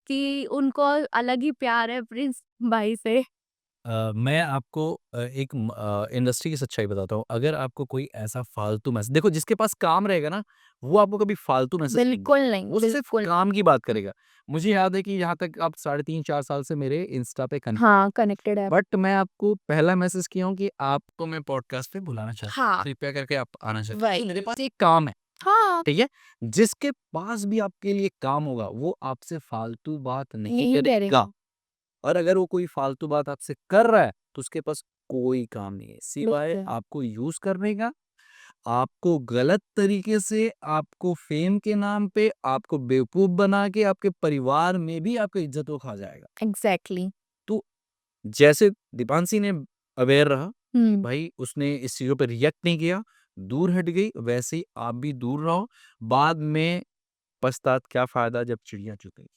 कि उनको अलग ही प्यार है प्रिंस भाई से। मैं आपको एक इंडस्ट्री की सच्चाई बताता हूँ। अगर आपको कोई ऐसा फालतू मैसेज देखो जिसके पास काम रहेगा ना, वो आपको कभी फालतू मैसेज नहीं बिल्कुल करेगा। नहीं, वो सिर्फ़ बिल्कुल। काम की बात करेगा। मुझे याद है कि यहाँ तक आप साढ़े 3-4 साल से मेरे इंस्टा पे हाँ, कनेक्टेड है। बट मैं आपको पहला मैसेज किया हूँ कि आपको मैं पॉडकास्ट पे बुलाना चाहता हूँ। हाँ, कृपया करके आप आना चाहते हैं। वही। तो मेरे पास एक काम है, हाँ, ठीक है? जिसके पास भी आपके लिए काम होगा, वो आपसे फालतू बात नहीं यही करेगा। करेगा। और अगर वो कोई फालतू बात आपसे कर रहा है, तो उसके पास कोई काम नहीं है, सिवाय बिल्कुल। आपको यूज़ करने का, आपको गलत तरीके से, आपको फ़ेम के नाम पे, आपको बेवकूफ़ बना के, आपके परिवार में भी आपकी इज़्ज़त वो खा जाएगा। एग्ज़ैक्टली। तो जैसे दीपांशी ने अवेयर रहा, हुँ। भाई उसने इस चीज़ों पे रिएक्ट नहीं किया, दूर हट गई, वैसे ही आप भी दूर रहो, बाद में पछतात क्या फ़ायदा जब चिड़िया चुग गई।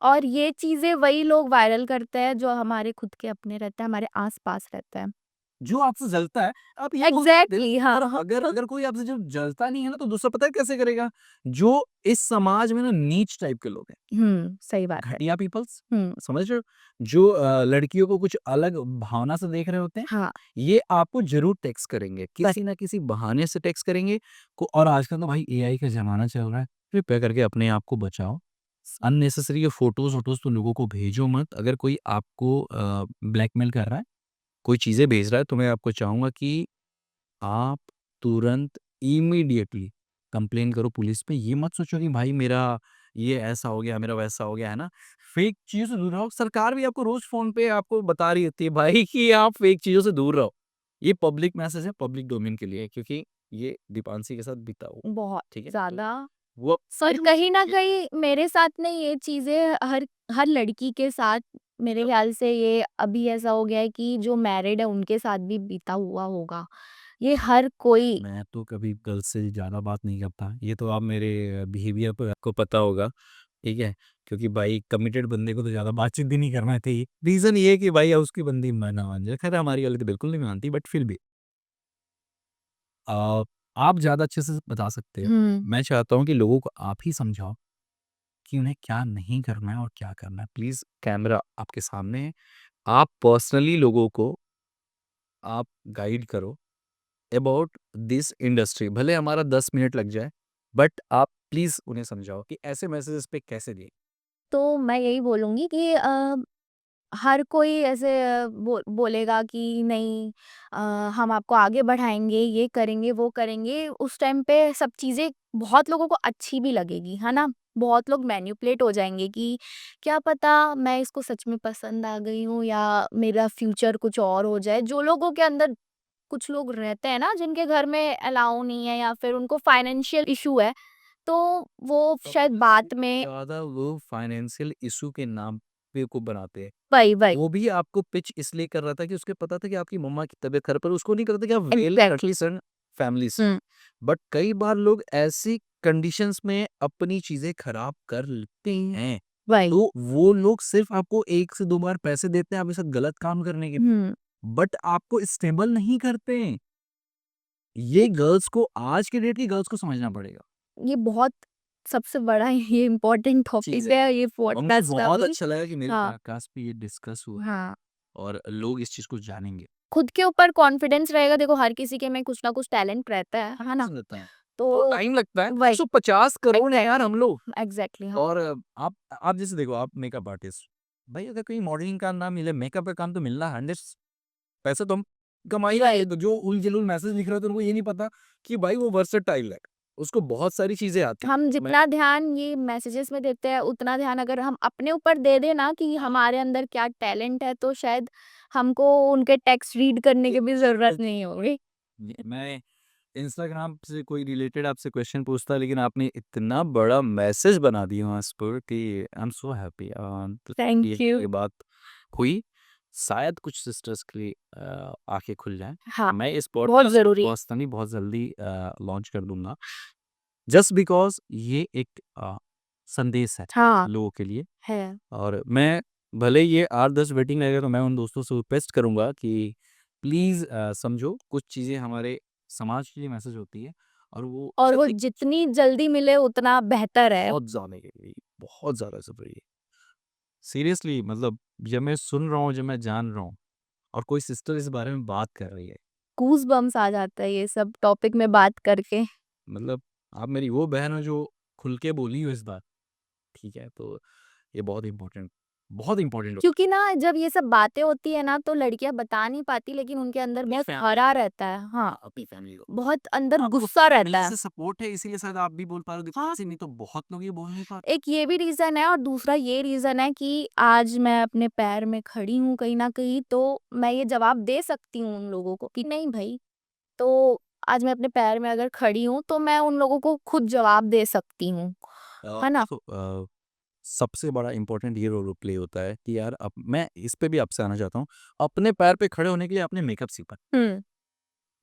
और ये चीज़ें वही लोग वायरल करते हैं जो हमारे खुद के अपने रहते हैं, हमारे आस-पास रहते हैं। जो आपसे जलता है, आप ये बोल सकते हैं एग्ज़ैक्टली हाँ, और हाँ। अगर अगर कोई आपसे जब जलता नहीं है ना, तो दूसरा पता है कैसे करेगा? जो इस समाज में ना नीच टाइप के लोग हैं, सही बात है। घटिया पीपल्स, हुँ, समझ रहे हो? जो लड़कियों को कुछ अलग भावना से देख रहे होते हैं, हाँ, ये आपको ज़रूर टेक्स्ट करेंगे, बस किसी ना किसी बहाने से टेक्स्ट करेंगे को और आजकल तो भाई एआई का ज़माना चल रहा है, कृपया करके अपने आप को बचाओ। अननेसेसरी ये फ़ोटोज़-वोटोज़ तो लोगों को भेजो मत, अगर कोई आपको ब्लैकमेल कर रहा है, कोई चीज़ें भेज रहा है, तो मैं आपको चाहूँगा कि आप तुरंत इमीडिएटली कंप्लेन करो पुलिस पे। ये मत सोचो कि भाई मेरा ये ऐसा हो गया, मेरा वैसा हो गया, है ना? फेक चीज़ों से दूर रहो। सरकार भी आपको रोज़ फ़ोन पे आपको बता रही होती है भाई कि आप फेक चीज़ों से दूर रहो। ये पब्लिक मैसेज है, पब्लिक डोमेन के लिए है क्योंकि ये दीपांशी के साथ बीता हुआ, बहुत ठीक है? तो ज़्यादा वो और कहीं न कहीं मेरे साथ नहीं ये चीज़ें हर हर लड़की के साथ मेरे ख़्याल से ये अभी ऐसा हो गया है कि जो मैरिड है उनके साथ भी बीता हुआ होगा। ये हर कोई मैं तो कभी गर्ल्स से ज़्यादा बात नहीं करता। ये तो आप मेरे बिहेवियर पे आपको पता होगा, ठीक है? क्योंकि भाई कमिटेड बंदे को तो ज़्यादा बातचीत भी नहीं करना चाहिए। रीज़न ये है कि भाई उसकी बंदी ना मान जाए। खैर हमारी वाली तो बिल्कुल नहीं मानती बट फिर भी आप ज़्यादा अच्छे से बता सकते हो। हुँ, मैं चाहता हूँ कि लोगों को आप ही समझाओ कि उन्हें क्या नहीं करना है और क्या करना है। प्लीज़ कैमरा आपके सामने है। आप पर्सनली लोगों को आप गाइड करो। अबाउट दिस इंडस्ट्री भले हमारा 10 मिनट लग जाए, बट आप प्लीज़ उन्हें समझाओ कि ऐसे मैसेजेस पे कैसे दें। तो मैं यही बोलूँगी कि हर कोई ऐसे बोलेगा कि नहीं अ, हम आपको आगे बढ़ाएँगे, ये करेंगे, वो करेंगे, उस टाइम पे सब चीज़ें बहुत लोगों को अच्छी भी लगेगी, है ना? बहुत लोग मैनिपुलेट हो जाएँगे कि क्या पता मैं इसको सच में पसंद आ गई हूँ या मेरा फ्यूचर कुछ और हो जाए। जो लोगों के अंदर कुछ लोग रहते हैं ना जिनके घर में अलाउ नहीं है या फिर उनको फाइनेंशियल इश्यू है, तो वो शायद सबसे बाद में ज़्यादा लोग फाइनेंशियल इश्यू के नाम बेवकूफ़ बनाते हैं। वही, वही। वो भी आपको पिच इसलिए कर रहा था कि उसको पता था कि आपकी मम्मा की तबीयत खराब है, पर उसको नहीं पता था कि आप well exactly. At least and family से। हुँ, बट कई बार लोग ऐसी कंडीशंस में अपनी चीज़ें खराब कर लेते हैं। वही। तो वो लोग सिर्फ़ आपको 1 से 2 बार पैसे देते हैं आपके साथ गलत काम करने के, हुँ। बट आपको स्टेबल नहीं करते हैं। ये गर्ल्स को आज के डेट की गर्ल्स को समझना पड़ेगा। ये बहुत सबसे बड़ा ये इम्पोर्टेंट चीज़ टॉपिक है। है ये और मुझे पॉडकास्ट का बहुत भी। अच्छा लगा कि मेरे हाँ, पॉडकास्ट पे ये डिस्कस हुआ हाँ। और लोग इस चीज़ को जानेंगे। खुद के ऊपर कॉन्फिडेंस रहेगा देखो हर किसी के में कुछ ना कुछ टैलेंट रहता है ना? 100% रहता है। और तो टाइम लगता है। वही 150 करोड़ है यार हम लोग। एग्ज़ैक्टली हाँ। और आप जैसे देखो आप मेकअप आर्टिस्ट, भाई अगर कहीं मॉडलिंग का ना मिले, मेकअप का काम तो मिलना 100 पैसे तो हम कमा ही रहे वही हैं। तो जो उल-जुलूल मैसेज लिख रहे थे उनको ये नहीं पता कि भाई वो वर्सेटाइल है। उसको बहुत सारी चीज़ें आती हम हैं। जितना ध्यान ये मैसेजेस में देते हैं, उतना ध्यान अगर हम अपने ऊपर दे दें ना कि हमारे अंदर क्या टैलेंट है, तो शायद हमको उनके टेक्स्ट रीड करने की भी ज़रूरत नहीं होगी। मैं इंस्टाग्राम से कोई रिलेटेड आपसे क्वेश्चन पूछता, लेकिन आपने इतना बड़ा मैसेज बना दिया वहाँ पर कि आई एम सो हैप्पी। तो थैंक यू। ये बात हुई, शायद कुछ सिस्टर्स के लिए आँखें खुल जाएँ। हाँ, मैं इस बहुत पॉडकास्ट ज़रूरी। को पर्सनली बहुत जल्दी लॉन्च कर दूँगा, जस्ट बिकॉज़ ये एक संदेश है हाँ, लोगों के लिए। है। और मैं भले ही ये 8-10 वेटिंग लगेगा, तो मैं उन दोस्तों से रिक्वेस्ट करूँगा कि प्लीज़ समझो, कुछ चीज़ें हमारे समाज के लिए मैसेज होती है, और वो और वो जल्दी जितनी जल्दी मिले उतना बेहतर है। बहुत ज़्यादा ज़रूरी, बहुत ज़्यादा ज़रूरी है। सीरियसली, मतलब जब मैं सुन रहा हूँ, जब मैं जान रहा हूँ, और कोई सिस्टर इस बारे में बात कर रही है, गूज़बम्प्स आ जाता है ये सब टॉपिक में बात करके। मतलब आप मेरी वो बहन हो जो खुल के बोली हो इस बार, ठीक है? तो ये बहुत इम्पोर्टेंट होता क्योंकि ना जब ये सब बातें होती है ना तो लड़कियाँ बता नहीं पाती, लेकिन उनके अंदर बहुत है। भरा रहता है। हाँ, अपनी फैमिली को बहुत अंदर आपको गुस्सा रहता फैमिली है। से सपोर्ट है, इसीलिए शायद आप भी बोल पा रहे हो, हाँ, से नहीं तो बहुत लोग ये बोल नहीं पाते। एक ये भी रीज़न है और दूसरा ये रीज़न है कि आज मैं अपने पैर में खड़ी हूँ कहीं न कहीं, तो मैं ये जवाब दे सकती हूँ उन लोगों को कि नहीं भई, तो आज मैं अपने पैर में अगर खड़ी हूँ तो मैं उन लोगों को खुद जवाब दे सकती हूँ। है ना? देखो, सबसे बड़ा इम्पोर्टेंट ये रोल प्ले होता है कि यार, अब मैं इस पे भी आपसे आना चाहता हूँ, अपने पैर पे खड़े होने के लिए आपने मेकअप सीखा, हुँ,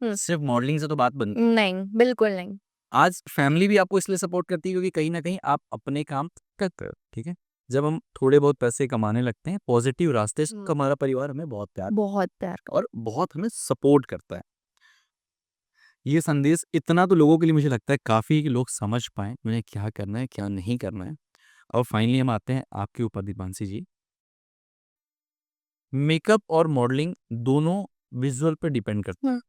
हुँ। सिर्फ मॉडलिंग से तो बात बन। नहीं, बिल्कुल नहीं। आज फैमिली भी आपको इसलिए सपोर्ट करती है क्योंकि कहीं ना कहीं आप अपने काम करते हो, ठीक है? जब हम थोड़े बहुत पैसे कमाने लगते हैं पॉजिटिव रास्ते से, तो हमारा परिवार हमें बहुत प्यार बहुत प्यार और बहुत हमें सपोर्ट करता है। ये संदेश इतना तो लोगों के लिए मुझे लगता है काफ़ी है कि लोग समझ पाएँ, उन्हें क्या करना है, क्या नहीं करना है। और फाइनली हम आते हैं आपके ऊपर, दीपांशी जी। मेकअप और मॉडलिंग दोनों विज़ुअल पे डिपेंड करता हुँ। है।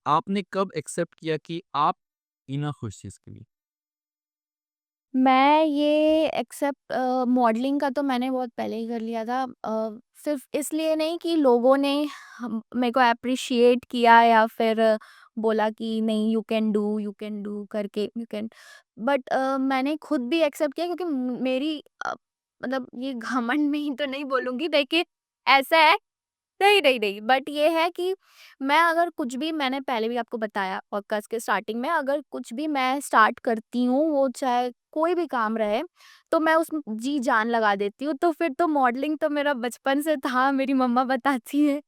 आपने कब एक्सेप्ट किया कि आप इनफ हो इस चीज़ के लिए? मैं ये एक्सेप्ट मॉडलिंग का तो मैंने बहुत पहले ही कर लिया था। सिर्फ़ इसलिए नहीं कि लोगों ने हम मेरे को एप्रिशिएट किया या फिर बोला कि नहीं यू कैन डू करके यू कैन बट मैंने खुद भी एक्सेप्ट किया क्योंकि मेरी मतलब ये घमंड में ही तो नहीं बोलूँगी देखिए ऐसा है नहीं, नहीं, नहीं, बट ये है कि मैं अगर कुछ भी मैंने पहले भी आपको बताया पॉडकास्ट के स्टार्टिंग में, अगर कुछ भी मैं स्टार्ट करती हूँ, वो चाहे कोई भी काम रहे, तो मैं उसमें जी-जान लगा देती हूँ। तो फिर तो मॉडलिंग तो मेरा बचपन से था, मेरी मम्मा बताती है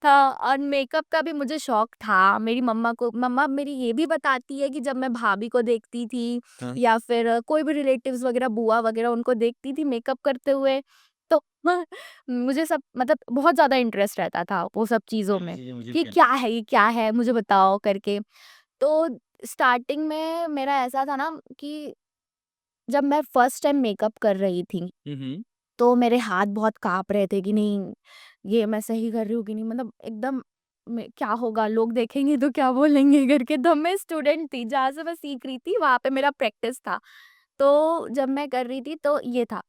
था और मेकअप का भी मुझे शौक था। मेरी मम्मा मेरी ये भी बताती है कि जब मैं भाभी को देखती थी हाँ। या फिर कोई भी रिलेटिव्स वगैरह, बुआ वगैरह उनको देखती थी मेकअप करते हुए, तो मुझे सब मतलब बहुत ज़्यादा इंटरेस्ट रहता था वो सब चीज़ों ये में, चीज़ें मुझे कि भी क्या है ये क्या है? मुझे बताओ करके। तो स्टार्टिंग में मेरा ऐसा था ना कि जब मैं फर्स्ट टाइम मेकअप कर रही थी, हुँ, हुँ। तो मेरे हाथ बहुत काँप रहे थे कि नहीं, ये मैं सही कर रही हूँ कि नहीं मतलब एकदम में क्या होगा? लोग देखेंगे तो क्या बोलेंगे करके। तो मैं स्टूडेंट थी, जहाँ से मैं सीख रही थी वहाँ पे मेरा प्रैक्टिस था। तो जब मैं कर रही थी तो ये था।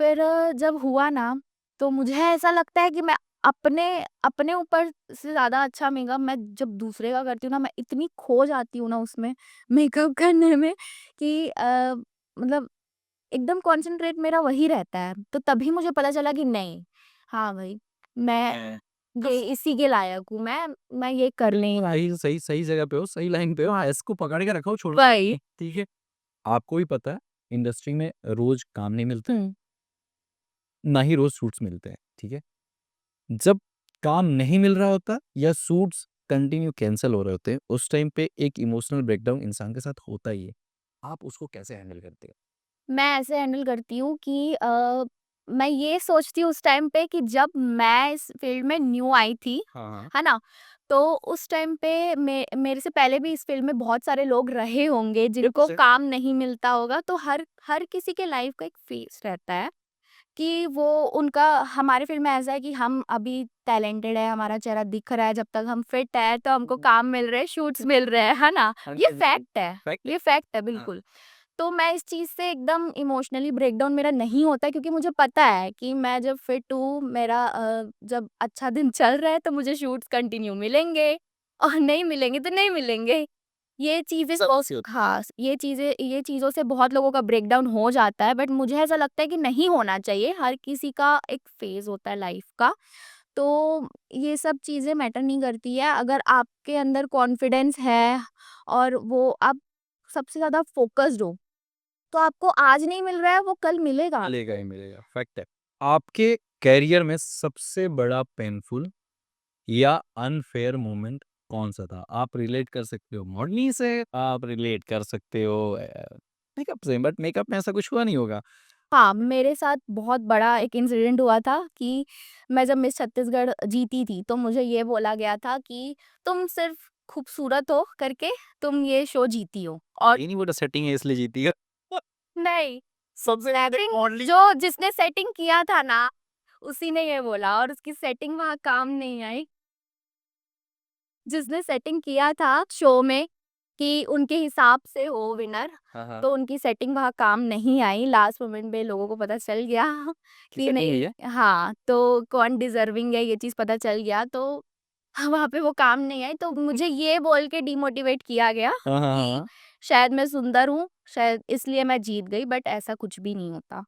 फिर जब हुआ ना, तो मुझे ऐसा लगता है कि मैं अपने अपने ऊपर से ज़्यादा अच्छा मेकअप मैं जब दूसरे का करती हूँ ना, मैं इतनी खो जाती हूँ ना उसमें मेकअप करने में कि मतलब एकदम कॉन्सन्ट्रेट मेरा वही रहता है। तो तभी मुझे पता चला कि नहीं, हाँ भाई, मैं ये इसी के लायक हूँ, मैं ये करने ही वाली सही सही सही जगह पे हो, सही लाइन पे हो। हाँ, इसको पकड़ के रखो, छोड़ो वही। नहीं, ठीक है? आपको भी पता है, इंडस्ट्री में रोज़ काम नहीं मिलता, हुँ। ना ही रोज़ शूट्स मिलते हैं, ठीक है? जब काम नहीं मिल रहा होता या शूट्स कंटिन्यू कैंसल हो रहे होते हैं, उस टाइम पे एक इमोशनल ब्रेकडाउन इंसान के साथ होता ही है। आप उसको कैसे हैंडल करते हो? मैं ऐसे हैंडल करती हूँ कि मैं ये सोचती हूँ उस टाइम पे कि जब मैं इस फील्ड में न्यू आई थी, हाँ, हाँ। है ना? तो उस टाइम पे मेरे से पहले भी इस फील्ड में बहुत सारे लोग रहे होंगे बिल्कुल जिनको सही। काम नहीं मिलता होगा, तो हर हर किसी के लाइफ का एक फेस रहता है कि वो उनका हमारे फील्ड में ऐसा है कि हम अभी टैलेंटेड है, हमारा चेहरा दिख रहा है, जब तक हम फिट है तो हमको काम मिल रहे हैं, शूट्स मिल रहे हैं, है ना? हाँ ये जी, हाँ जी। फैक्ट है, फैक्ट। ये फैक्ट है हाँ। बिल्कुल। तो मैं इस चीज़ से एकदम इमोशनली ब्रेकडाउन मेरा नहीं होता है क्योंकि मुझे पता है कि मैं जब फिट हूँ, मेरा जब अच्छा दिन चल रहा है तो मुझे शूट्स कंटिन्यू मिलेंगे और नहीं मिलेंगे तो नहीं मिलेंगे। ये चीज़ें सबसे होता हाँ, ये चीज़ों से बहुत लोगों का ब्रेकडाउन हो जाता है, बट मुझे ऐसा लगता है कि नहीं होना चाहिए। हर किसी का एक फ़ेज़ होता है लाइफ़ का, तो ये सब चीज़ें मैटर नहीं करती है। अगर आपके अंदर कॉन्फिडेंस है और वो आप सबसे ज़्यादा फ़ोकस्ड हो, तो आपको आज नहीं मिल रहा है, वो कल मिलेगा। मिलेगा ही मिलेगा, फैक्ट है। आपके करियर में सबसे बड़ा पेनफुल या अनफेयर मोमेंट कौन-सा था? आप रिलेट कर सकते हो मॉडलिंग से, आप रिलेट कर सकते हो मेकअप से, बट मेकअप में ऐसा कुछ हुआ नहीं होगा। हाँ, मेरे साथ बहुत बड़ा एक इंसिडेंट हुआ था कि मैं जब मिस छत्तीसगढ़ जीती थी, तो मुझे ये बोला गया था कि तुम सिर्फ़ खूबसूरत हो करके तुम ये शो जीती हो। और ये नहीं बोला सेटिंग है इसलिए जीती है। नहीं, सबसे ज़्यादा सेटिंग मॉडलिंग जो जिसने सेटिंग किया था ना, उसी ने ये बोला और उसकी सेटिंग वहाँ काम नहीं आई। जिसने सेटिंग किया था शो में कि उनके हिसाब से हो विनर, हाँ, हाँ। तो उनकी सेटिंग वहाँ काम नहीं आई। लास्ट मोमेंट पे लोगों को पता चल गया की कि सेटिंग है नहीं। ये? हाँ, तो कौन डिज़र्विंग है ये चीज़ पता चल गया, तो वहाँ पे वो काम नहीं आई। तो मुझे ये बोल के डिमोटिवेट किया गया हाँ, हाँ, कि हाँ। शायद मैं सुंदर हूँ, शायद इसलिए मैं जीत गई, बट ऐसा कुछ भी नहीं होता।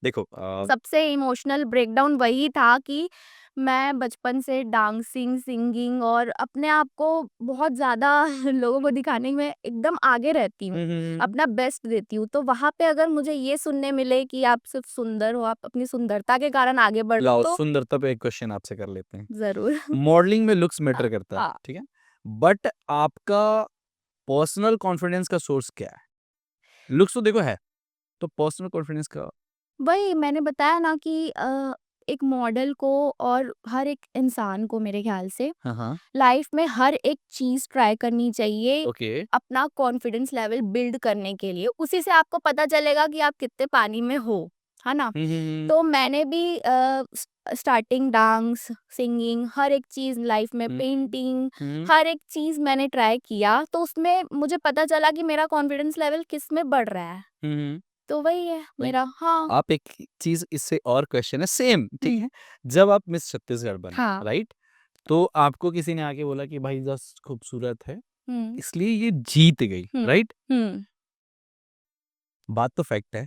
देखो सबसे इमोशनल ब्रेकडाउन वही था कि मैं बचपन से डांसिंग, सिंगिंग और अपने आप को बहुत ज़्यादा लोगों को दिखाने में एकदम आगे रहती हूँ, हुँ, हुँ, हुँ। अपना बेस्ट देती हूँ। तो वहाँ पे अगर मुझे ये सुनने मिले कि आप सिर्फ़ सुंदर हो, आप अपनी सुंदरता के कारण आगे बढ़ रहे लाओ हो, तो सुंदरता पे एक क्वेश्चन आपसे कर लेते हैं। ज़रूर। मॉडलिंग में लुक्स मैटर हाँ, करता है, हाँ। ठीक है? बट आपका पर्सनल कॉन्फिडेंस का सोर्स क्या है? लुक्स तो देखो है, तो पर्सनल कॉन्फिडेंस का वही मैंने बताया ना कि एक मॉडल को और हर एक इंसान को मेरे ख़्याल से हाँ, हाँ। लाइफ में हर एक चीज़ ट्राई करनी चाहिए, ओके। अपना कॉन्फिडेंस लेवल बिल्ड करने के लिए। उसी से आपको पता चलेगा कि आप कितने पानी में हो, है ना? हुँ, हुँ, हुँ। तो मैंने भी स्टार्टिंग डांस, सिंगिंग हर एक चीज़ लाइफ में हुँ, पेंटिंग, हुँ, हर एक चीज़ मैंने ट्राई किया, तो उसमें मुझे पता चला कि मेरा कॉन्फिडेंस लेवल किस में बढ़ रहा है। हुँ, हुँ। तो वही है वही मेरा हाँ। आप एक चीज़ इससे और क्वेश्चन है सेम, ठीक हुँ, है? जब आप मिस छत्तीसगढ़ बने, हाँ। राइट? तो आपको किसी ने आके बोला कि भाई जस्ट खूबसूरत है, हुँ, इसलिए ये जीत गई, हुँ, राइट? हुँ, बात तो फैक्ट है।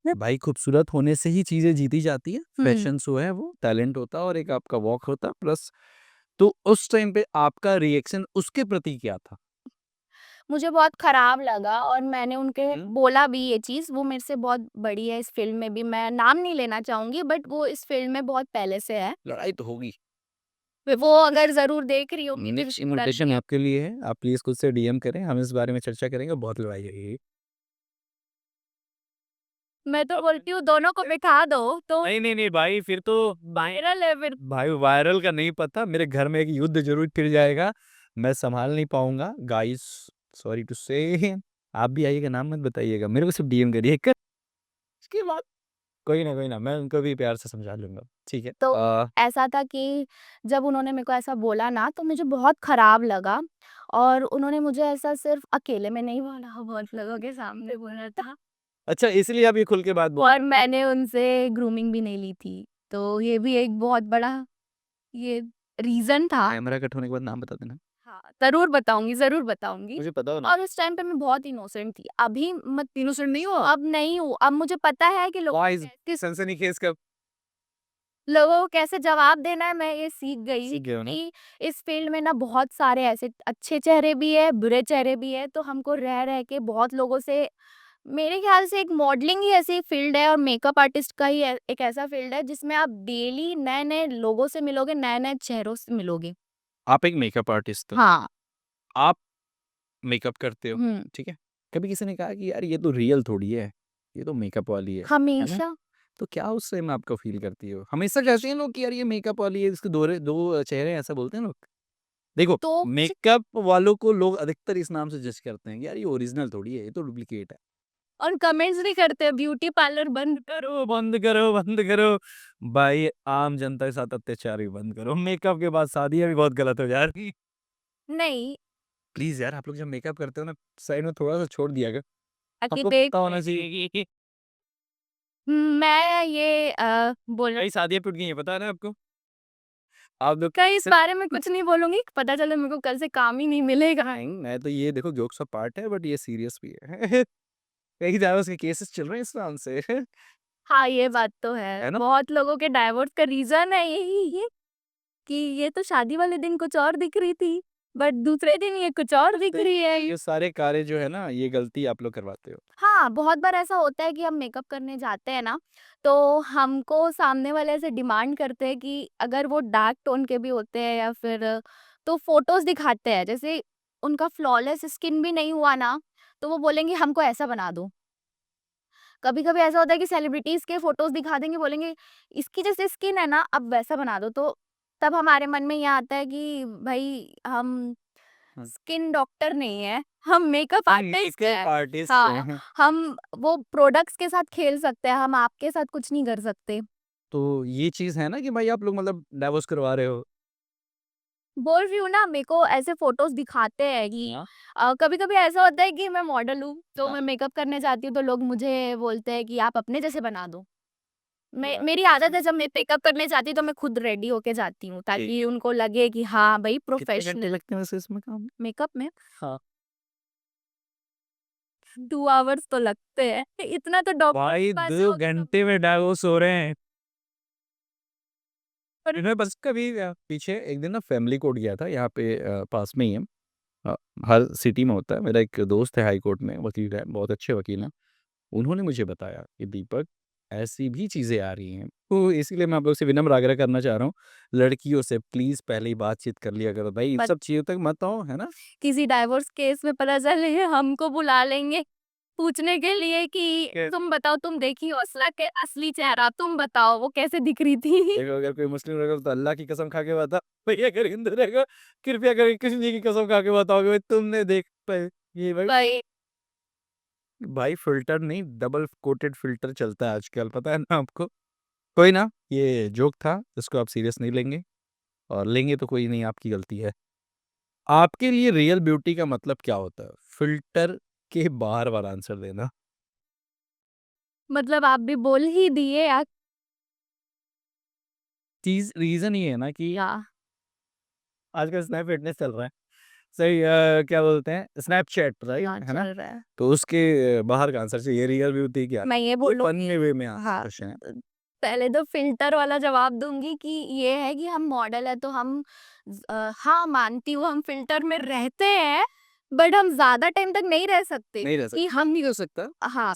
भाई खूबसूरत होने से ही चीज़ें जीती जाती हैं। हुँ। फैशन शो है वो, टैलेंट होता है और एक आपका वॉक होता है प्लस तो उस टाइम पे आपका रिएक्शन उसके प्रति क्या था? मुझे बहुत खराब लगा और मैंने उनके हुँ। बोला भी ये चीज़, वो मेरे से बहुत बड़ी है इस फ़ील्ड में भी, मैं नाम नहीं लेना चाहूँगी बट वो इस फ़ील्ड में बहुत पहले से है। लड़ाई तो होगी। वो अगर ज़रूर देख रही होंगी तो नेक्स्ट इन्विटेशन आपके लिए है। आप प्लीज़ खुद से डीएम करें, हम इस बारे में चर्चा करेंगे, बहुत लड़ाई होगी। मैं तो बोलती हूँ दोनों को बिठा दो तो नहीं, नहीं, नहीं भाई फिर तो वायरल है फिर। भाई वायरल का नहीं पता, मेरे घर में एक युद्ध ज़रूर छिड़ जाएगा। मैं सँभाल नहीं पाऊँगा। गाइस सॉरी टू से आप भी आइएगा, नाम मत बताइएगा। मेरे को सिर्फ डीएम करिए उसके बाद कोई ना, मैं उनको भी प्यार से समझा लूँगा। ठीक है। तो ऐसा था कि जब उन्होंने मेरे को ऐसा बोला ना तो मुझे बहुत खराब लगा और उन्होंने मुझे ऐसा सिर्फ़ अकेले में नहीं बोला, बहुत लोगों के सामने बोला था। अच्छा इसलिए आप ये खुल के बात बोल और मैंने उनसे ग्रूमिंग भी नहीं ली थी। तो ये भी एक बहुत बड़ा ये रीज़न था। कैमरा कट होने के बाद नाम बता देना। हाँ, ज़रूर बताऊँगी, ज़रूर बताऊँगी। मुझे पता हो ना। और उस टाइम पे मैं बहुत इनोसेंट थी। अभी मत इनोसेंट नहीं हो? अब नहीं हूँ। अब मुझे पता है कि बॉयज़ सनसनीखेज़ कब लोगों को कैसे जवाब देना है, मैं ये सीख गई सीख गए हो ना? कि इस फ़ील्ड में ना बहुत सारे ऐसे अच्छे चेहरे भी हैं, बुरे चेहरे भी हैं। तो हमको रह के बहुत लोगों से मेरे ख़्याल से एक मॉडलिंग ही ऐसी फ़ील्ड है और मेकअप आर्टिस्ट का ही एक ऐसा फ़ील्ड है जिसमें आप डेली नए-नए लोगों से मिलोगे, नए-नए चेहरों से मिलोगे। आप एक मेकअप आर्टिस्ट हो, हाँ। आप मेकअप करते हो, हुँ। ठीक है? कभी किसी ने कहा कि यार ये तो रियल थोड़ी है, ये तो मेकअप वाली है ना? हमेशा तो क्या उस टाइम आप फ़ील करती हो? हमेशा कहते हैं लोग कि यार ये मेकअप वाली है, इसके दो चेहरे हैं, ऐसा बोलते हैं लोग। देखो, तो मेकअप वालों को लोग अधिकतर इस नाम से जज करते हैं कि यार ये ओरिजिनल थोड़ी है, ये तो डुप्लीकेट है। और कमेंट्स भी करते हैं ब्यूटी पार्लर बंद करो। बंद करो, बंद करो। भाई आम जनता के साथ अत्याचार भी बंद करो। मेकअप के बाद शादियाँ भी बहुत गलत हो जा रही। नहीं, प्लीज़ यार आप लोग जब मेकअप करते हो ना, साइड में थोड़ा-सा छोड़ दिया करो। ताकि आपको देख पता होना चाहिए कि मैं ये बोलना कई शादियाँ टूट गई हैं, पता है ना आपको? आप लोग कहीं इस बारे में कुछ नहीं बोलूँगी, पता चले मेरे को कल से काम ही नहीं मिलेगा। नहीं, मैं तो ये देखो जोक्स का पार्ट है बट ये सीरियस भी है। कई डाइवोर्स के केसेस चल रहे हैं इस नाम से। हाँ, ये बात तो है। है ना? बहुत लोगों के डाइवोर्स का रीज़न है यही कि ये तो शादी वाले दिन कुछ और दिख रही थी, बट दूसरे दिन ये कुछ और दिख तो रही है। ये सारे कार्य जो है ना, ये गलती आप लोग करवाते हो। हाँ, बहुत बार ऐसा होता है कि हम मेकअप करने जाते हैं ना, तो हमको सामने वाले से डिमांड करते हैं कि अगर वो डार्क टोन के भी होते हैं या फिर तो फ़ोटोज़ दिखाते हैं। जैसे उनका फ्लॉलेस स्किन भी नहीं हुआ ना, तो वो बोलेंगे हमको ऐसा बना दो। कभी-कभी ऐसा होता है कि सेलिब्रिटीज़ के फ़ोटोज़ दिखा देंगे, बोलेंगे इसकी जैसे स्किन है ना, अब वैसा बना दो। तो तब हमारे मन में ये आता है कि भई हम हाँ। स्किन डॉक्टर नहीं है, हम मेकअप आर्टिस्ट मेकअप हैं। आर्टिस्ट हाँ, हैं। हम वो प्रोडक्ट्स के साथ खेल सकते हैं, हम आपके साथ कुछ नहीं कर सकते। तो ये चीज़ है ना कि भाई आप लोग मतलब डाइवोर्स करवा रहे हो। बोल रही हूँ ना, मेरे को ऐसे फ़ोटोज़ दिखाते हैं कि हाँ। कभी-कभी ऐसा होता है कि मैं मॉडल हूँ, तो हाँ। मैं मेकअप करने जाती हूँ, तो लोग मुझे बोलते हैं कि आप अपने जैसे बना दो। मैं वाह! मेरी आदत है जब मैं मेकअप करने जाती हूँ तो मैं खुद रेडी होके जाती हूँ ठीक। ताकि उनको लगे कि हाँ भाई कितने घंटे प्रोफेशनल। लगते हैं वैसे इसमें काम में? मेकअप में हाँ। 2 आवर्स तो लगते हैं। इतना तो डॉक्टर्स के भाई पास 2 जाओ तो घंटे में डाइवोर्स हो रहे हैं। पर इन्हें बस कभी पीछे एक दिन ना फैमिली कोर्ट गया था यहाँ पे पास में ही है। अ, हर सिटी में होता है। मेरा एक दोस्त है हाई कोर्ट में वकील है, बहुत अच्छे वकील हैं। उन्होंने मुझे बताया कि दीपक ऐसी भी चीज़ें आ रही हैं। तो इसीलिए मैं आप लोग से विनम्र आग्रह करना चाह रहा हूँ, लड़कियों से प्लीज़ पहले ही बातचीत कर लिया करो। भाई इन बट सब चीज़ों तक मत आओ, है ना? किसी डाइवोर्स केस में पता चले हमको बुला लेंगे पूछने के लिए कि के तुम बताओ तुम देखी हो असला के असली चेहरा तुम बताओ वो कैसे दिख रही थी। देखो अगर कोई मुस्लिम रहेगा तो अल्लाह की कसम खा के बता, भाई अगर हिंदू रहेगा कृपया करके किसी की कसम खा के बताओ कि भाई तुमने देख पाए ये भाई भाई भाई फ़िल्टर नहीं डबल कोटेड फ़िल्टर चलता है आजकल, पता है ना आपको? कोई ना, ये जोक था, इसको आप सीरियस नहीं लेंगे और लेंगे तो कोई नहीं आपकी गलती है। आपके लिए रियल ब्यूटी का मतलब क्या होता है? फ़िल्टर के बार-बार आंसर देना। मतलब आप भी बोल ही दिए या चीज़ रीज़न ये है ना कि क्या? आजकल स्नैप फ़िटनेस चल रहा है। सही क्या बोलते हैं? स्नैपचैट राइट, क्या है ना? चल रहा है? तो उसके बाहर का आंसर चाहिए रियल ब्यूटी क्या? मैं ये कोई बोलूँगी फनी वे में हाँ, क्वेश्चन है। पहले तो फ़िल्टर वाला जवाब दूँगी कि ये है कि हम मॉडल हैं तो हम हाँ, मानती हूँ हम फ़िल्टर में रहते हैं, बट हम ज़्यादा टाइम तक नहीं रह सकते नहीं रह कि सकता, नहीं रह सकता। हाँ,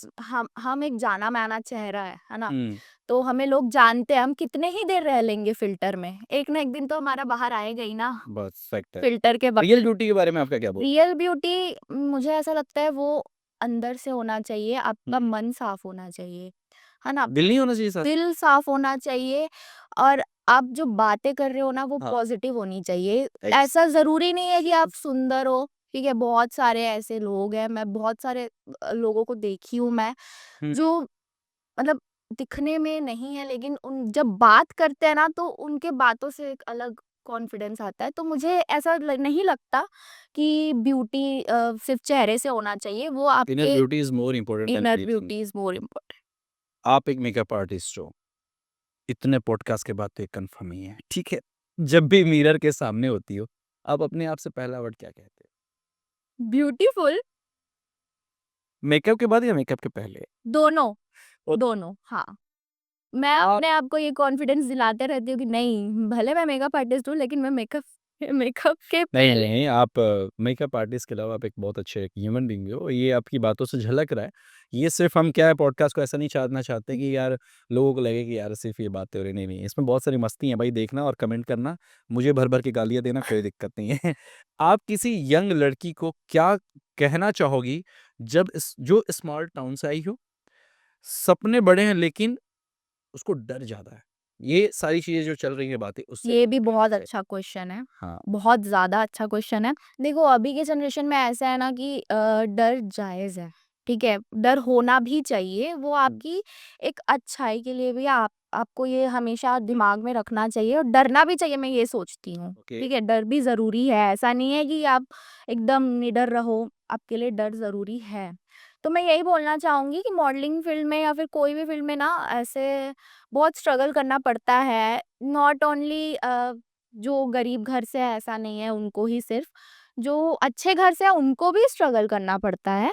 हम एक जाना-माना चेहरा है ना? हुँ, तो हमें लोग जानते हैं, हम कितने ही देर रह लेंगे फ़िल्टर में, एक ना एक दिन तो हमारा बाहर आएगा ही ना, बस फैक्ट है। फ़िल्टर के रियल बगैर। ब्यूटी के बारे में आपका क्या बोल रियल ब्यूटी मुझे ऐसा लगता है वो अंदर से होना चाहिए, हुँ, आपका मन साफ होना चाहिए, है ना? दिल नहीं होना चाहिए साथ? दिल साफ होना चाहिए और आप जो बातें कर रहे हो ना वो हाँ, पॉजिटिव होनी चाहिए। एक्स ऐसा ज़रूरी नहीं है कि आप सुंदर हो, ठीक है? बहुत सारे ऐसे लोग हैं, मैं बहुत सारे लोगों को देखी हूँ मैं, हुँ, जो मतलब दिखने में नहीं है लेकिन उन जब बात करते हैं ना तो उनके बातों से एक अलग कॉन्फिडेंस आता है। तो मुझे ऐसा नहीं लगता कि ब्यूटी सिर्फ़ चेहरे से होना चाहिए, वो इनर आपके beauty is more important then inner anything. Beauty is more important. आप एक मेकअप आर्टिस्ट हो, इतने पॉडकास्ट के बाद तो ये कन्फर्म ही है, ठीक है? जब भी मिरर के सामने होती हो, आप अपने आप से पहला वर्ड क्या कहते हो? ब्यूटीफुल मेकअप के बाद या मेकअप के पहले? दोनों, और दोनों, हाँ। मैं आप अपने आप को ये कॉन्फिडेंस दिलाते रहती हूँ कि नहीं, भले मैं मेकअप आर्टिस्ट हूँ लेकिन मैं मेकअप मेकअप के नहीं, पहले नहीं, आप मेकअप आर्टिस्ट के अलावा आप एक बहुत अच्छे एक ह्यूमन बीइंग हो, ये आपकी बातों से झलक रहा है। ये सिर्फ़ हम क्या है पॉडकास्ट को ऐसा नहीं चाहना चाहते कि यार लोगों को लगे कि यार सिर्फ़ ये बातें हो रही हैं, नहीं, नहीं, इसमें बहुत सारी मस्ती है भाई देखना और कमेंट करना, मुझे भर-भर के गालियाँ देना कोई दिक्कत नहीं है। आप किसी यंग लड़की को क्या कहना चाहोगी जब इस जो स्मॉल टाउन से आई हो, सपने बड़े हैं लेकिन उसको डर ज़्यादा है? ये सारी चीज़ें जो चल रही हैं बातें उससे ये भी बहुत अच्छा क्वेश्चन है। हाँ, बहुत ज़्यादा अच्छा क्वेश्चन है। देखो अभी के जनरेशन में ऐसा है ना कि डर जायज़ है, ठीक है? डर होना भी चाहिए, वो हुँ, आपकी एक अच्छाई के लिए भी आपको ये हमेशा दिमाग में रखना चाहिए और डरना भी चाहिए मैं ये सोचती हूँ, ओके। ठीक है? डर भी ज़रूरी है, ऐसा नहीं है कि आप एकदम निडर रहो, आपके लिए डर ज़रूरी है। तो मैं यही बोलना चाहूँगी कि मॉडलिंग फ़ील्ड में या फिर कोई भी फ़ील्ड में ना ऐसे बहुत स्ट्रगल करना पड़ता है। नॉट ओनली जो गरीब घर से है ऐसा नहीं है उनको ही सिर्फ, जो अच्छे घर से है उनको भी स्ट्रगल करना पड़ता है।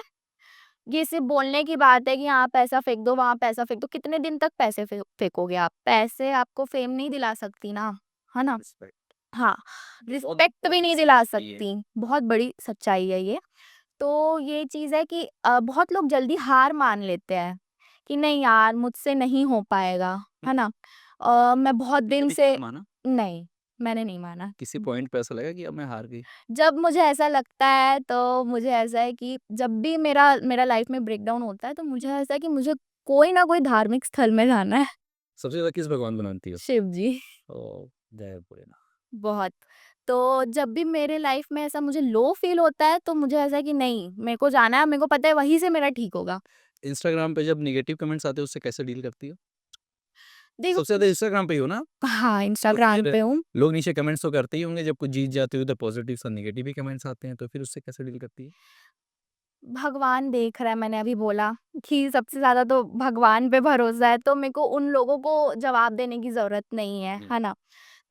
ये सिर्फ़ बोलने की बात है कि यहाँ पैसा फेंक दो, वहाँ पैसा फेंक दो, कितने दिन तक पैसे फेंकोगे आप? पैसे आपको फ़ेम नहीं दिला सकती ना, है ना? रिस्पेक्ट हाँ, बहुत रिस्पेक्ट भी बड़ी नहीं दिला सच्चाई है। सकती, बहुत बड़ी सच्चाई है ये। तो ये चीज़ है कि बहुत लोग जल्दी हार मान लेते हैं, कि नहीं यार मुझसे नहीं हो पाएगा, है ना? मैं बहुत आपने दिन कभी से हार माना? नहीं, मैंने नहीं माना। किसी पॉइंट पे ऐसा लगा कि अब मैं हार गई? जब मुझे ऐसा लगता है तो मुझे ऐसा है कि जब भी मेरा मेरा लाइफ़ में ब्रेकडाउन होता है तो मुझे ऐसा है कि मुझे कोई ना कोई धार्मिक स्थल में जाना है। सबसे ज़्यादा किस भगवान को मानती हो? शिव जी। ओह! जय भोलेनाथ। बहुत। तो जब भी मेरे लाइफ़ में ऐसा मुझे लो फ़ील होता है तो मुझे ऐसा है कि नहीं, मेरे को जाना है, मेरे को पता है वहीं से मेरा ठीक होगा। इंस्टाग्राम पे जब नेगेटिव कमेंट्स आते हैं उससे कैसे डील करती हो? देखो सबसे ज़्यादा इंस्टाग्राम पे ही हो ना? हाँ, तो इंस्टाग्राम फिर पे हूँ। लोग नीचे कमेंट्स तो करते ही होंगे जब कुछ जीत जाते हो तो पॉजिटिव और नेगेटिव भी कमेंट्स आते हैं, तो फिर उससे कैसे डील करती है? भगवान देख रहा है, मैंने अभी बोला कि सबसे ज़्यादा तो भगवान पे भरोसा है, तो मेरे को उन लोगों को जवाब देने की ज़रूरत नहीं हुँ। है ना?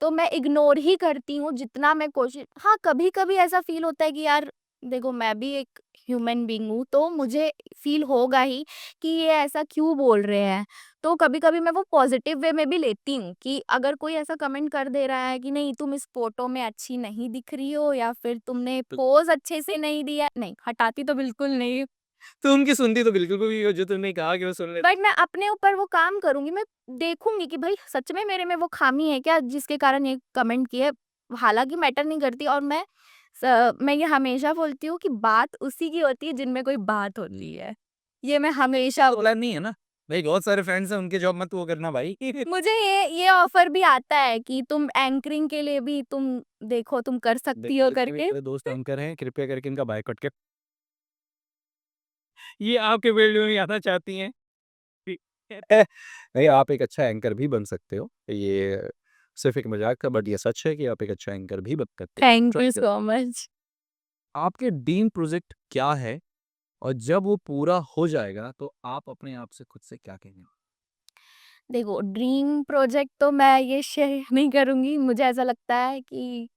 तो मैं इग्नोर ही करती हूँ जितना मैं कोशिश हाँ, कभी-कभी ऐसा फ़ील होता है कि यार देखो मैं भी एक ह्यूमन बीइंग हूँ, तो मुझे फ़ील होगा ही कि ये ऐसा क्यों बोल रहे हैं। तो कभी-कभी मैं वो पॉज़िटिव वे में भी लेती हूँ कि अगर कोई ऐसा कमेंट कर दे रहा है कि नहीं तुम इस फ़ोटो में अच्छी नहीं दिख रही हो या फिर तुमने तो पोज़ अच्छे से नहीं दिया नहीं, हटाती तो बिल्कुल नहीं। तो उनकी सुनती तो बिल्कुल भी हो जो तुमने कहा कि वो सुन लेते। बट मैं अपने ऊपर वो काम करूँगी, मैं देखूँगी कि भई सच में मेरे में वो ख़ामी है क्या जिसके कारण ये कमेंट किए। हालाँकि मैटर नहीं करती और मैं ये हमेशा बोलती हूँ कि बात उसी की होती है जिनमें कोई बात होती है। ये मैं हमेशा तो प्लान नहीं है ना? भाई बहुत सारे फ्रेंड्स हैं उनके जॉब मत वो करना भाई। मुझे ये ऑफ़र भी आता है कि तुम एंकरिंग के लिए भी तुम देखो तुम कर सकती हो जितने भी करके। मेरे दोस्त एंकर हैं कृपया करके इनका बायकॉट कर ये आपके फील्ड में भी आना चाहती हैं? ठीक है। नहीं आप एक अच्छा एंकर भी बन सकते हो। ये सिर्फ़ एक मज़ाक था बट ये सच है कि आप एक अच्छा एंकर भी बन सकते हो। थैंक ट्राई यू कर सो मच। आपके ड्रीम प्रोजेक्ट क्या है? और जब वो पूरा हो जाएगा तो आप अपने आप से खुद से क्या कहेंगे? देखो ड्रीम प्रोजेक्ट तो मैं ये शेयर नहीं करूँगी, मुझे ऐसा लगता है कि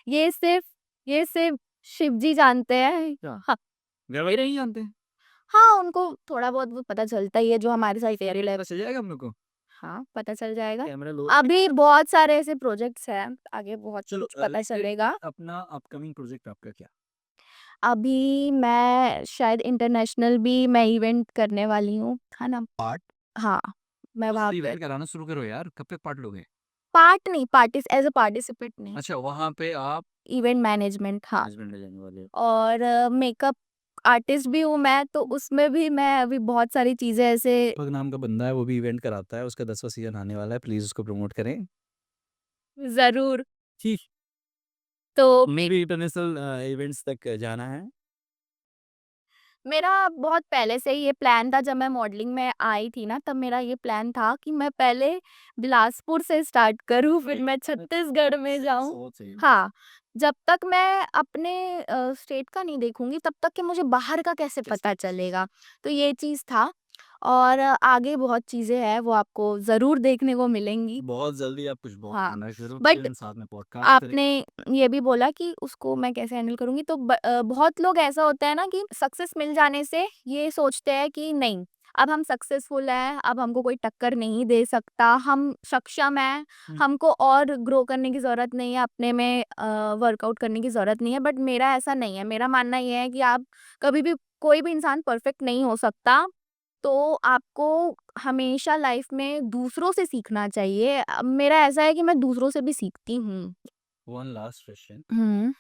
ये सिर्फ़ शिव जी जानते हैं। क्या? हाँ, घर वाले नहीं जानते? हाँ, उनको थोड़ा बहुत वो पता चलता ही है जो हमारे साथ फेयरवेल है। पता चल जाएगा हम लोग को? हाँ, पता चल जाएगा। कैमरा लो अभी बहुत सारे ऐसे प्रोजेक्ट्स हैं, आगे बहुत चलो कुछ पता लेट्स से चलेगा। अपना अपकमिंग प्रोजेक्ट आपका क्या? अभी मैं शायद इंटरनेशनल भी मैं इवेंट करने वाली हूँ, है ना? पार्ट? हाँ, मैं वहाँ तो पे इवेंट कराना शुरू करो यार, कब तक पार्ट लोगे? पार्ट नहीं पार्टिस एज़ अ पार्टिसिपेंट नहीं, अच्छा वहाँ पे आप इवेंट मैनेजमेंट हाँ। मैनेजमेंट में जाने वाले हो। और मेकअप आर्टिस्ट भी हूँ मैं, तो उसमें भी मैं अभी बहुत सारी चीज़ें ऐसे दीपक नाम का बंदा है वो भी इवेंट कराता है, उसका 10वाँ सीज़न आने वाला है, प्लीज़ उसको प्रमोट करें। ज़रूर जी। तो हमें भी इंटरनेशनल इवेंट्स तक जाना है। मेरा बहुत पहले से ही ये प्लान था जब मैं मॉडलिंग में आई थी ना, तब मेरा ये प्लान था कि मैं पहले बिलासपुर से स्टार्ट करूँ, फिर मैं छत्तीसगढ़ में जाऊँ। सोच सही है। हाँ, जब तक मैं अपने स्टेट का नहीं देखूँगी, तब तक कि मुझे बाहर का कैसे कैसे? पता चलेगा? तो ये चीज़ था और आगे बहुत चीज़ें हैं, वो आपको ज़रूर देखने को मिलेंगी। बहुत जल्दी आप कुछ बहुत हाँ, करना शुरू बट फिर साथ में पॉडकास्ट करें। आपने ये भी बोला कि उसको मैं कैसे हैंडल करूँगी तो बहुत लोग ऐसा होता है ना कि सक्सेस मिल जाने से ये सोचते हैं कि नहीं, अब हम सक्सेसफुल हैं, अब हमको कोई टक्कर नहीं दे सकता, हम सक्षम हैं, हुँ। हमको और ग्रो करने की ज़रूरत नहीं है, अपने में वर्कआउट करने की ज़रूरत नहीं है। बट मेरा ऐसा नहीं है, मेरा मानना ये है कि आप कभी भी कोई भी इंसान परफेक्ट नहीं हो सकता, तो आपको हमेशा लाइफ में दूसरों से सीखना चाहिए। मेरा ऐसा है कि मैं दूसरों से भी सीखती हूँ। वन लास्ट क्वेश्चन हुँ,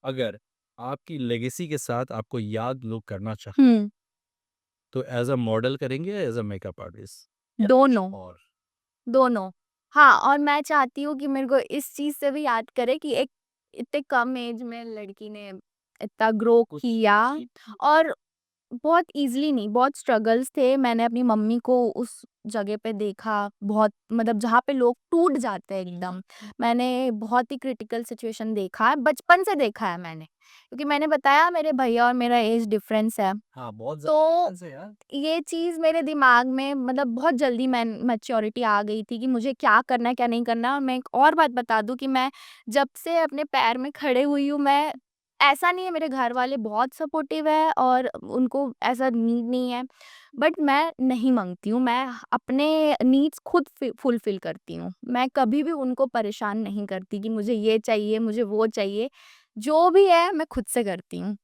अगर आपकी लेगेसी के साथ आपको याद लोग करना चाहें, हुँ, तो एज़ अ मॉडल करेंगे या एज़ अ मेकअप आर्टिस्ट? या कुछ दोनों, और? दोनों। हाँ, और मैं चाहती हूँ कि मेरे को इस चीज़ से भी याद करे कि एक इतने कम एज में लड़की ने इतना ग्रो कुछ किया सीख और बहुत ईज़िली नहीं, बहुत स्ट्रगल्स थे। मैंने अपनी मम्मी को उस जगह पे देखा, बहुत मतलब जहाँ पे लोग टूट जाते हैं एकदम। मैंने बहुत ही क्रिटिकल सिचुएशन देखा है, बचपन से देखा है मैंने। क्योंकि मैंने बताया मेरे भैया और मेरा एज डिफरेंस है। हाँ, बहुत ज़्यादा तो डिफरेंस है यार। ये चीज़ मेरे दिमाग में मतलब बहुत जल्दी मैच्योरिटी आ गई थी कि मुझे क्या करना है, क्या नहीं करना। और मैं एक और बात बता दूँ कि मैं जब से अपने पैर में खड़े हुई हूँ, मैं ऐसा नहीं है, मेरे घर वाले बहुत सपोर्टिव है और उनको ऐसा नीड नहीं है, बट मैं नहीं माँगती हूँ, मैं अपने नीड्स खुद फुलफ़िल करती हूँ। मैं कभी भी उनको परेशान नहीं करती कि मुझे ये चाहिए, मुझे वो चाहिए, जो भी है मैं खुद से करती हूँ।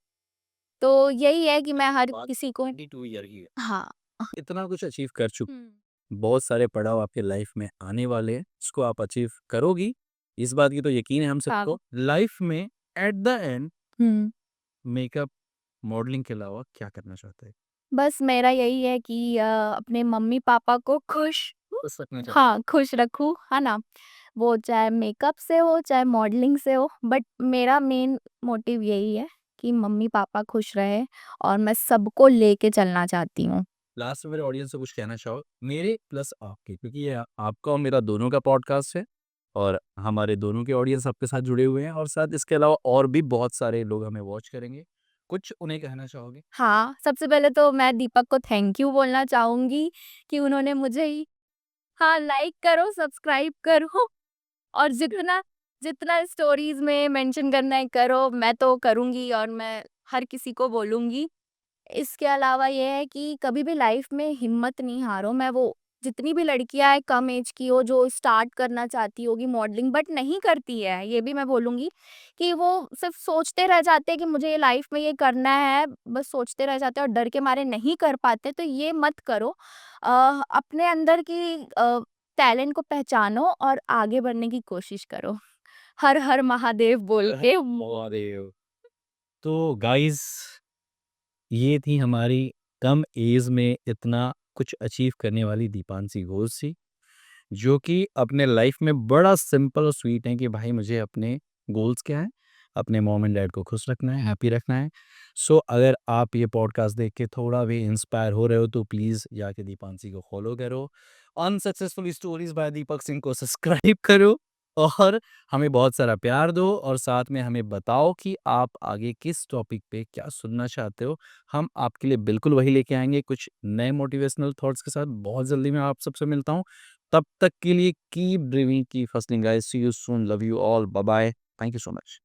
तो यही है कि मैं हर बात किसी को 22 ईयर की है। हाँ। इतना कुछ अचीव कर चुकी, हुँ। बहुत सारे पड़ाव आपके लाइफ में आने वाले हैं, इसको आप अचीव करोगी, इस बात की तो यकीन है हम हाँ। सबको। लाइफ में at the end hmm. Makeup, modelling के अलावा क्या करना चाहते हैं? बस मेरा यही है कि अपने मम्मी-पापा को खुश रखना चाहते हाँ, खुश रखूँ, है ना? वो चाहे मेकअप से हो, चाहे मॉडलिंग से हो, बट मेरा मेन मोटिव यही है कि मम्मी-पापा खुश रहे और मैं सबको लेके चलना चाहती हूँ। लास्ट में मेरे ऑडियंस से कुछ कहना चाहो, मेरे प्लस आपके, क्योंकि ये आपका और मेरा दोनों का पॉडकास्ट है और हमारे दोनों के ऑडियंस आपके साथ जुड़े हुए हैं और साथ इसके अलावा और भी बहुत सारे लोग हमें वॉच करेंगे। कुछ उन्हें कहना चाहोगे? हाँ, सबसे पहले तो मैं दीपक को थैंक यू बोलना चाहूँगी कि उन्होंने मुझे हाँ, लाइक करो, सब्सक्राइब करो और जितना जितना स्टोरीज़ में मेंशन करना है करो, मैं तो करूँगी और मैं हर किसी को बोलूँगी। इसके अलावा ये है कि कभी भी लाइफ में हिम्मत नहीं हारो। मैं वो जितनी भी लड़कियाँ हैं कम एज की हो जो स्टार्ट करना चाहती होगी मॉडलिंग बट नहीं करती है, ये भी मैं बोलूँगी कि वो सिर्फ़ सोचते रह जाते हैं कि मुझे ये लाइफ में ये करना है, बस सोचते रह जाते हैं और डर के मारे नहीं कर पाते, तो ये मत करो। अपने अंदर की टैलेंट को पहचानो और आगे बढ़ने की कोशिश करो। हर हर महादेव बोल के महादेव। तो गाइस, ये थी हमारी कम एज में इतना कुछ अचीव करने वाली दीपांशी घोष जी, जो कि अपने लाइफ में बड़ा सिंपल और स्वीट है कि भाई मुझे अपने गोल्स क्या है, अपने मॉम एंड डैड को खुश रखना है, हैप्पी रखना है। सो अगर आप ये पॉडकास्ट देख के थोड़ा भी इंस्पायर हो रहे हो तो प्लीज़ जाके दीपांशी को फॉलो करो, unsuccessful stories bye Deepak Singh को सब्सक्राइब करो और हमें बहुत सारा प्यार दो और साथ में हमें बताओ कि आप आगे किस टॉपिक पे क्या सुनना चाहते हो। हम आपके लिए बिल्कुल वही लेके आएंगे कुछ नए मोटिवेशनल थॉट्स के साथ। बहुत जल्दी मैं आप सबसे मिलता हूँ, तब तक के लिए keep dreaming, keep hustling guys, see you soon, love you all, bye bye, thank you so much.